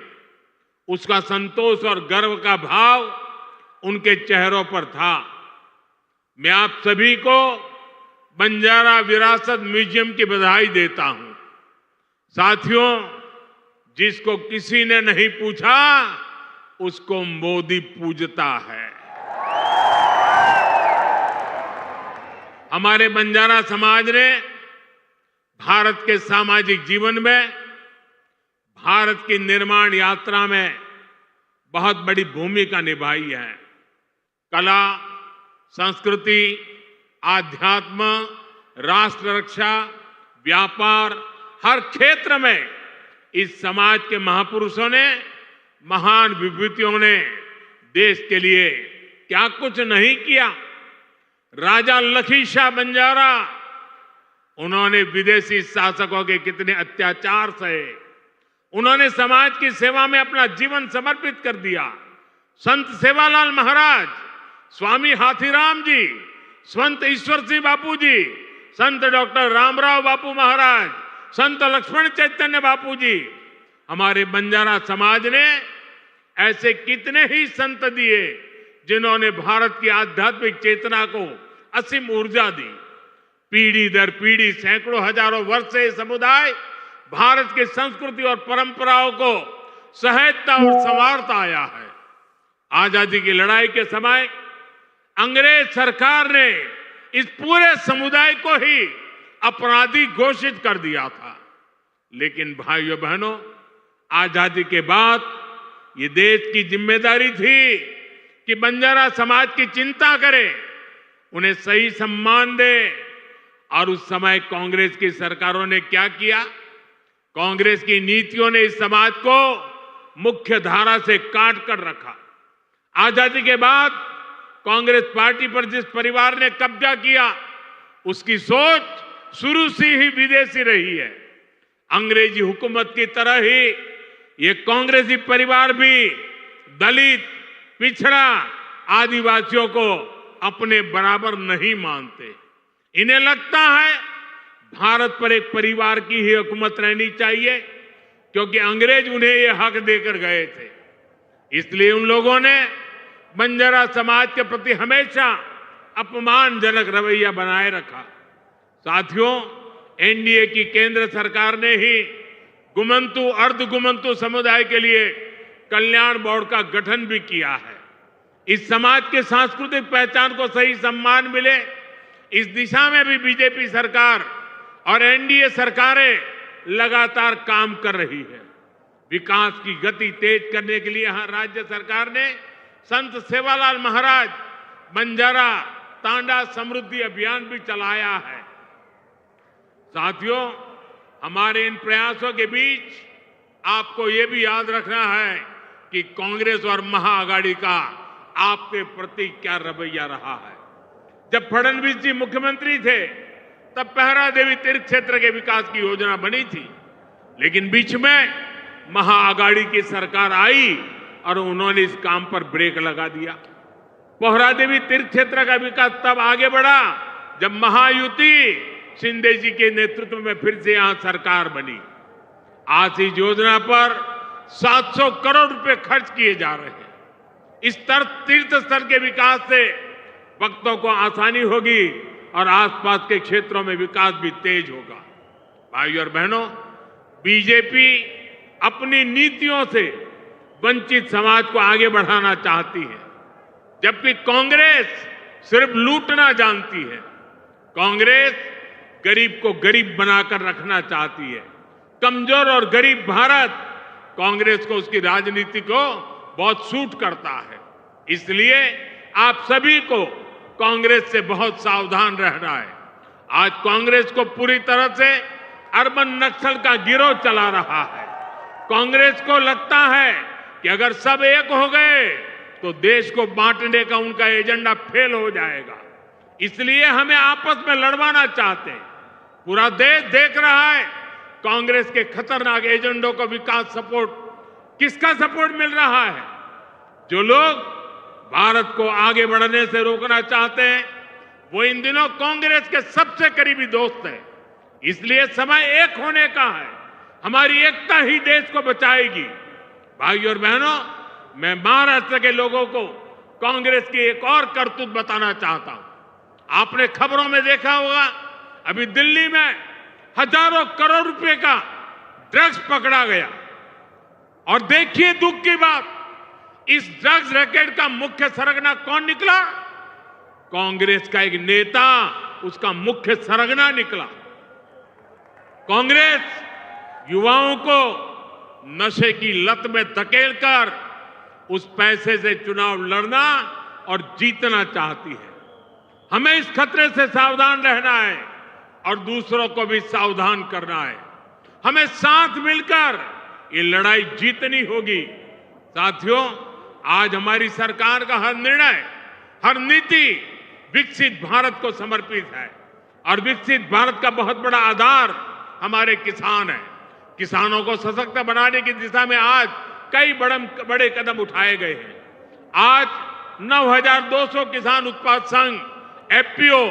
उसका संतोष और गर्व का भाव उनके चेहरों पर था। मैं आप सभी को बंजारा विरासत म्यूजियम की बधाई देता हूं। साथियों, जिसको किसी ने नहीं पूछा उसको मोदी पूजता है। हमारे बंजारा समाज ने भारत के सामाजिक जीवन में, भारत की निर्माण यात्रा में बहुत बड़ी भूमिका निभाई है। कला, संस्कृति, आध्यात्म, राष्ट्र रक्षा, व्यापार, हर क्षेत्र में इस समाज के महापुरुषों ने, महान विभूतियों ने देश के लिए क्या कुछ नहीं किया। राजा लखी शाह बंजारा, उन्होंने विदेशी शासकों के कितने अत्याचार सहे, उन्होंने समाज की सेवा में अपना जीवन समर्पित कर दिया। संत सेवालाल महाराज, स्वामी हाथीराम जी, संत ईश्वर सिंह बापू जी, संत डॉक्टर रामराव बापू महाराज, संत लक्ष्मण चैतन्य बापू जी, हमारे बंजारा समाज ने ऐसे कितने ही संत दिए जिन्होंने भारत की आध्यात्मिक चेतना को असीम ऊर्जा दी। पीढ़ी दर पीढ़ी, सैकड़ों हजारों वर्ष से समुदाय भारत की संस्कृति और परंपराओं को सहेजता और संवारता आया है। आजादी की लड़ाई के समय अंग्रेज सरकार ने इस पूरे समुदाय को ही अपराधी घोषित कर दिया था। लेकिन भाइयों बहनों, आजादी के बाद ये देश की जिम्मेदारी थी कि बंजारा समाज की चिंता करे, उन्हें सही सम्मान दे। और उस समय कांग्रेस की सरकारों ने क्या किया? कांग्रेस की नीतियों ने इस समाज को मुख्य धारा से काट कर रखा। आजादी के बाद कांग्रेस पार्टी पर जिस परिवार ने कब्जा किया, उसकी सोच शुरू से ही विदेशी रही है। अंग्रेजी हुकूमत की तरह ही ये कांग्रेसी परिवार भी दलित, पिछड़ा, आदिवासियों को अपने बराबर नहीं मानते। इन्हें लगता है भारत पर एक परिवार की ही हुकूमत रहनी चाहिए, क्योंकि अंग्रेज उन्हें ये हक देकर गए थे। इसलिए उन लोगों ने बंजारा समाज के प्रति हमेशा अपमानजनक रवैया बनाए रखा। साथियों, एनडीए की केंद्र सरकार ने ही गुमंतु, अर्धगुमंतु समुदाय के लिए कल्याण बोर्ड का गठन भी किया है। इस समाज के सांस्कृतिक पहचान को सही सम्मान मिले, इस दिशा में भी बीजेपी सरकार और एनडीए सरकारें लगातार काम कर रही है। विकास की गति तेज करने के लिए यहां राज्य सरकार ने संत सेवालाल महाराज बंजारा तांडा समृद्धि अभियान भी चलाया है। साथियों, हमारे इन प्रयासों के बीच आपको ये भी याद रखना है कि कांग्रेस और महाआघाड़ी का आपके प्रति क्या रवैया रहा है। जब फडणवीस जी मुख्यमंत्री थे तब पहरा देवी तीर्थ क्षेत्र के विकास की योजना बनी थी, लेकिन बीच में महाआघाड़ी की सरकार आई और उन्होंने इस काम पर ब्रेक लगा दिया। पोहरा देवी तीर्थ क्षेत्र का विकास तब आगे बढ़ा जब महायुति शिंदे जी के नेतृत्व में फिर से यहां सरकार बनी। आज इस योजना पर 700 करोड़ रुपए खर्च किए जा रहे हैं। इस तीर्थ स्थल के विकास से भक्तों को आसानी होगी और आसपास के क्षेत्रों में विकास भी तेज होगा। भाइयों और बहनों, बीजेपी अपनी नीतियों से वंचित समाज को आगे बढ़ाना चाहती है, जबकि कांग्रेस सिर्फ लूटना जानती है। कांग्रेस गरीब को गरीब बनाकर रखना चाहती है। कमजोर और गरीब भारत कांग्रेस को उसकी राजनीति को बहुत सूट करता है। इसलिए आप सभी को कांग्रेस से बहुत सावधान रहना है। आज कांग्रेस को पूरी तरह से अर्बन नक्सल का गिरोह चला रहा है। कांग्रेस को लगता है कि अगर सब एक हो गए तो देश को बांटने का उनका एजेंडा फेल हो जाएगा। इसलिए हमें आपस में लड़वाना चाहते हैं। पूरा देश देख रहा है कांग्रेस के खतरनाक एजेंडों को विकास सपोर्ट, किसका सपोर्ट मिल रहा है? जो लोग भारत को आगे बढ़ने से रोकना चाहते हैं वो इन दिनों कांग्रेस के सबसे करीबी दोस्त हैं। इसलिए समय एक होने का है। हमारी एकता ही देश को बचाएगी। भाइयों और बहनों, मैं महाराष्ट्र के लोगों को कांग्रेस की एक और करतूत बताना चाहता हूं। आपने खबरों में देखा होगा, अभी दिल्ली में हजारों करोड़ रुपए का ड्रग्स पकड़ा गया। और देखिए दुख की बात, इस ड्रग्स रैकेट का मुख्य सरगना कौन निकला? कांग्रेस का एक नेता उसका मुख्य सरगना निकला। कांग्रेस युवाओं को नशे की लत में धकेलकर उस पैसे से चुनाव लड़ना और जीतना चाहती है। हमें इस खतरे से सावधान रहना है और दूसरों को भी सावधान करना है। हमें साथ मिलकर ये लड़ाई जीतनी होगी। साथियों, आज हमारी सरकार का हर निर्णय, हर नीति विकसित भारत को समर्पित है और विकसित भारत का बहुत बड़ा आधार हमारे किसान हैं। किसानों को सशक्त बनाने की दिशा में आज कई बड़े कदम उठाए गए हैं। आज 9,200 किसान उत्पाद संघ एफपीओ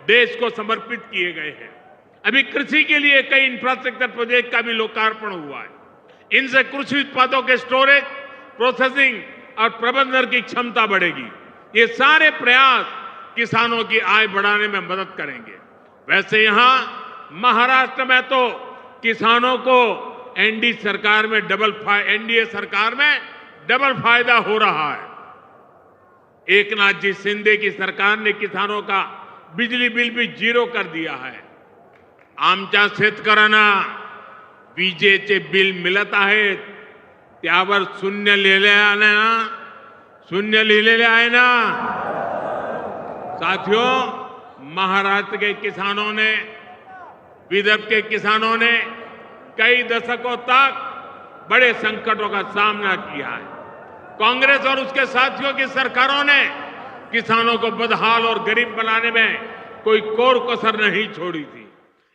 देश को समर्पित किए गए हैं। अभी कृषि के लिए कई इंफ्रास्ट्रक्चर प्रोजेक्ट का भी लोकार्पण हुआ है। इनसे कृषि उत्पादों के स्टोरेज, प्रोसेसिंग और प्रबंधन की क्षमता बढ़ेगी। ये सारे प्रयास किसानों की आय बढ़ाने में मदद करेंगे। वैसे यहां महाराष्ट्र में तो किसानों को एनडीए सरकार में डबल फायदा हो रहा है। एकनाथ जी शिंदे की सरकार ने किसानों का बिजली बिल भी 0 कर दिया है। आमच्या शेतकऱ्यांना विजेचे बिल मिळत आहेत, त्यावर शून्य लिहिलेले आहे ना। साथियों, महाराष्ट्र के किसानों ने, विदर्भ के किसानों ने कई दशकों तक बड़े संकटों का सामना किया है। कांग्रेस और उसके साथियों की सरकारों ने किसानों को बदहाल और गरीब बनाने में कोई कोर कसर नहीं छोड़ी थी।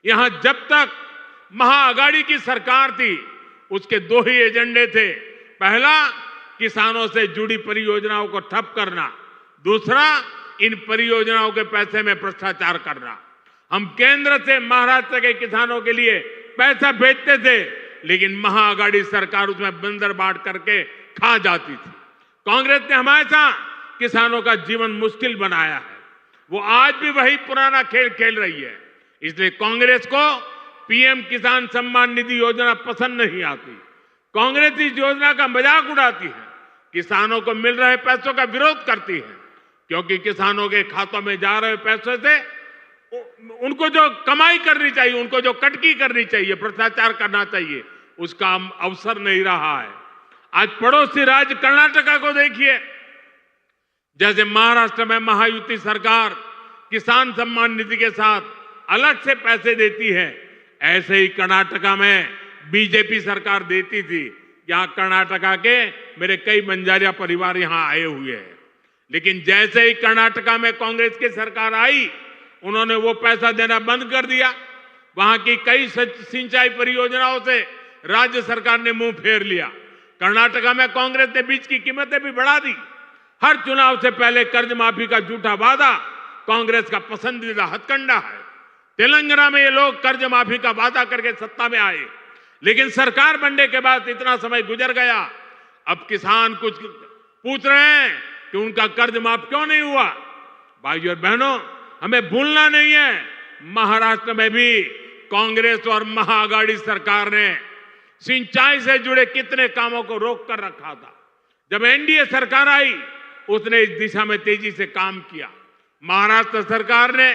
यहां जब तक महाआघाड़ी की सरकार थी उसके 2 ही एजेंडे थे। पहला, किसानों से जुड़ी परियोजनाओं को ठप करना, दूसरा इन परियोजनाओं के पैसे में भ्रष्टाचार करना। हम केंद्र से महाराष्ट्र के किसानों के लिए पैसा भेजते थे, लेकिन महाअघाड़ी सरकार उसमें बंदर बांट करके खा जाती थी। कांग्रेस ने हमेशा किसानों का जीवन मुश्किल बनाया है, वो आज भी वही पुराना खेल खेल रही है। इसलिए कांग्रेस को पीएम किसान सम्मान निधि योजना पसंद नहीं आती। कांग्रेस इस योजना का मजाक उड़ाती है, किसानों को मिल रहे पैसों का विरोध करती है, क्योंकि किसानों के खातों में जा रहे पैसों से उनको जो कमाई करनी चाहिए, उनको जो कटकी करनी चाहिए, भ्रष्टाचार करना चाहिए, उसका अवसर नहीं रहा है। आज पड़ोसी राज्य कर्नाटका को देखिए, जैसे महाराष्ट्र में महायुति सरकार किसान सम्मान निधि के साथ अलग से पैसे देती है, ऐसे ही कर्नाटका में बीजेपी सरकार देती थी। यहाँ कर्नाटका के मेरे कई बंजारिया परिवार यहाँ आए हुए हैं, लेकिन जैसे ही कर्नाटका में कांग्रेस की सरकार आई, उन्होंने वो पैसा देना बंद कर दिया। वहां की कई सिंचाई परियोजनाओं से राज्य सरकार ने मुंह फेर लिया। कर्नाटका में कांग्रेस ने बीज की कीमतें भी बढ़ा दी। हर चुनाव से पहले कर्ज माफी का झूठा वादा कांग्रेस का पसंदीदा हथकंडा है। तेलंगाना में ये लोग कर्ज माफी का वादा करके सत्ता में आए, लेकिन सरकार बनने के बाद इतना समय गुजर गया, अब किसान कुछ पूछ रहे हैं कि उनका कर्ज माफ क्यों नहीं हुआ। भाइयों और बहनों, हमें भूलना नहीं है, महाराष्ट्र में भी कांग्रेस और महाअघाड़ी सरकार ने सिंचाई से जुड़े कितने कामों को रोक कर रखा था। जब एनडीए सरकार आई, उसने इस दिशा में तेजी से काम किया। महाराष्ट्र सरकार ने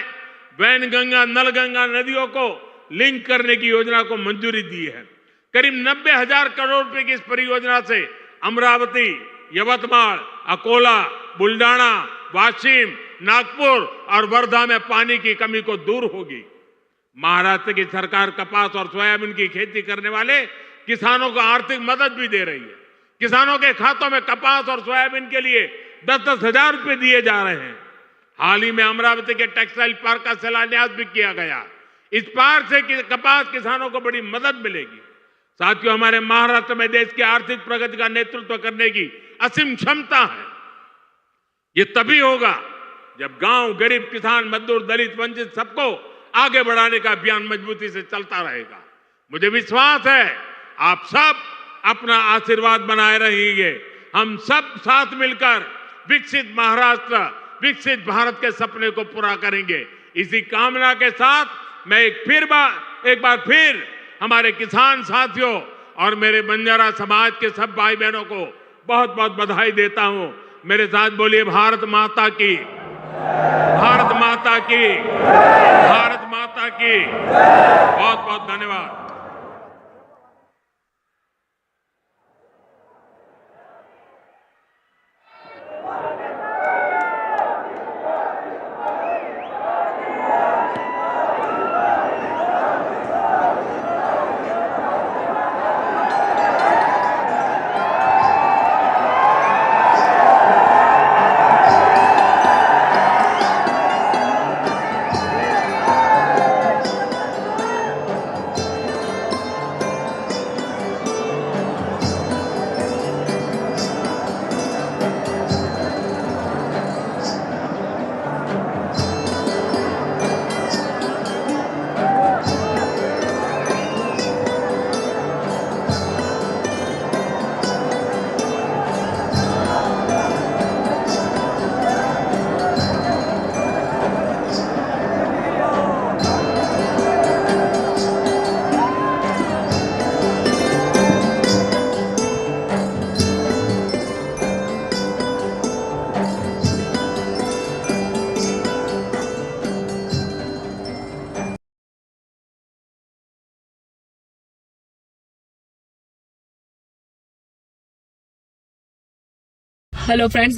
वैनगंगा, नलगंगा नदियों को लिंक करने की योजना को मंजूरी दी है। करीब 90,000 करोड़ रुपए की इस परियोजना से अमरावती, यवतमाळ, अकोला, बुल्डाना, वाशिम, नागपुर और वर्धा में पानी की कमी को दूर होगी। महाराष्ट्र की सरकार कपास और सोयाबीन की खेती करने वाले किसानों को आर्थिक मदद भी दे रही है। किसानों के खातों में कपास और सोयाबीन के लिए 10-10 हजार रुपए दिए जा रहे हैं। हाल ही में अमरावती के टेक्सटाइल पार्क का शिलान्यास भी किया गया। इस पार्क से कपास किसानों को बड़ी मदद मिलेगी। साथियों, हमारे महाराष्ट्र में देश की आर्थिक प्रगति का नेतृत्व करने की असीम क्षमता है। ये तभी होगा जब गांव, गरीब, किसान, मजदूर, दलित, वंचित सबको आगे बढ़ाने का अभियान मजबूती से चलता रहेगा। मुझे विश्वास है आप सब अपना आशीर्वाद बनाए रहेंगे। हम सब साथ मिलकर विकसित महाराष्ट्र, विकसित भारत के सपने को पूरा करेंगे। इसी कामना के साथ मैं एक बार फिर हमारे किसान साथियों और मेरे बंजारा समाज के सब भाई बहनों को बहुत बहुत बधाई देता हूं। मेरे साथ बोलिए भारत माता की, भारत माता की, भारत माता की। बहुत बहुत धन्यवाद। Hello friends,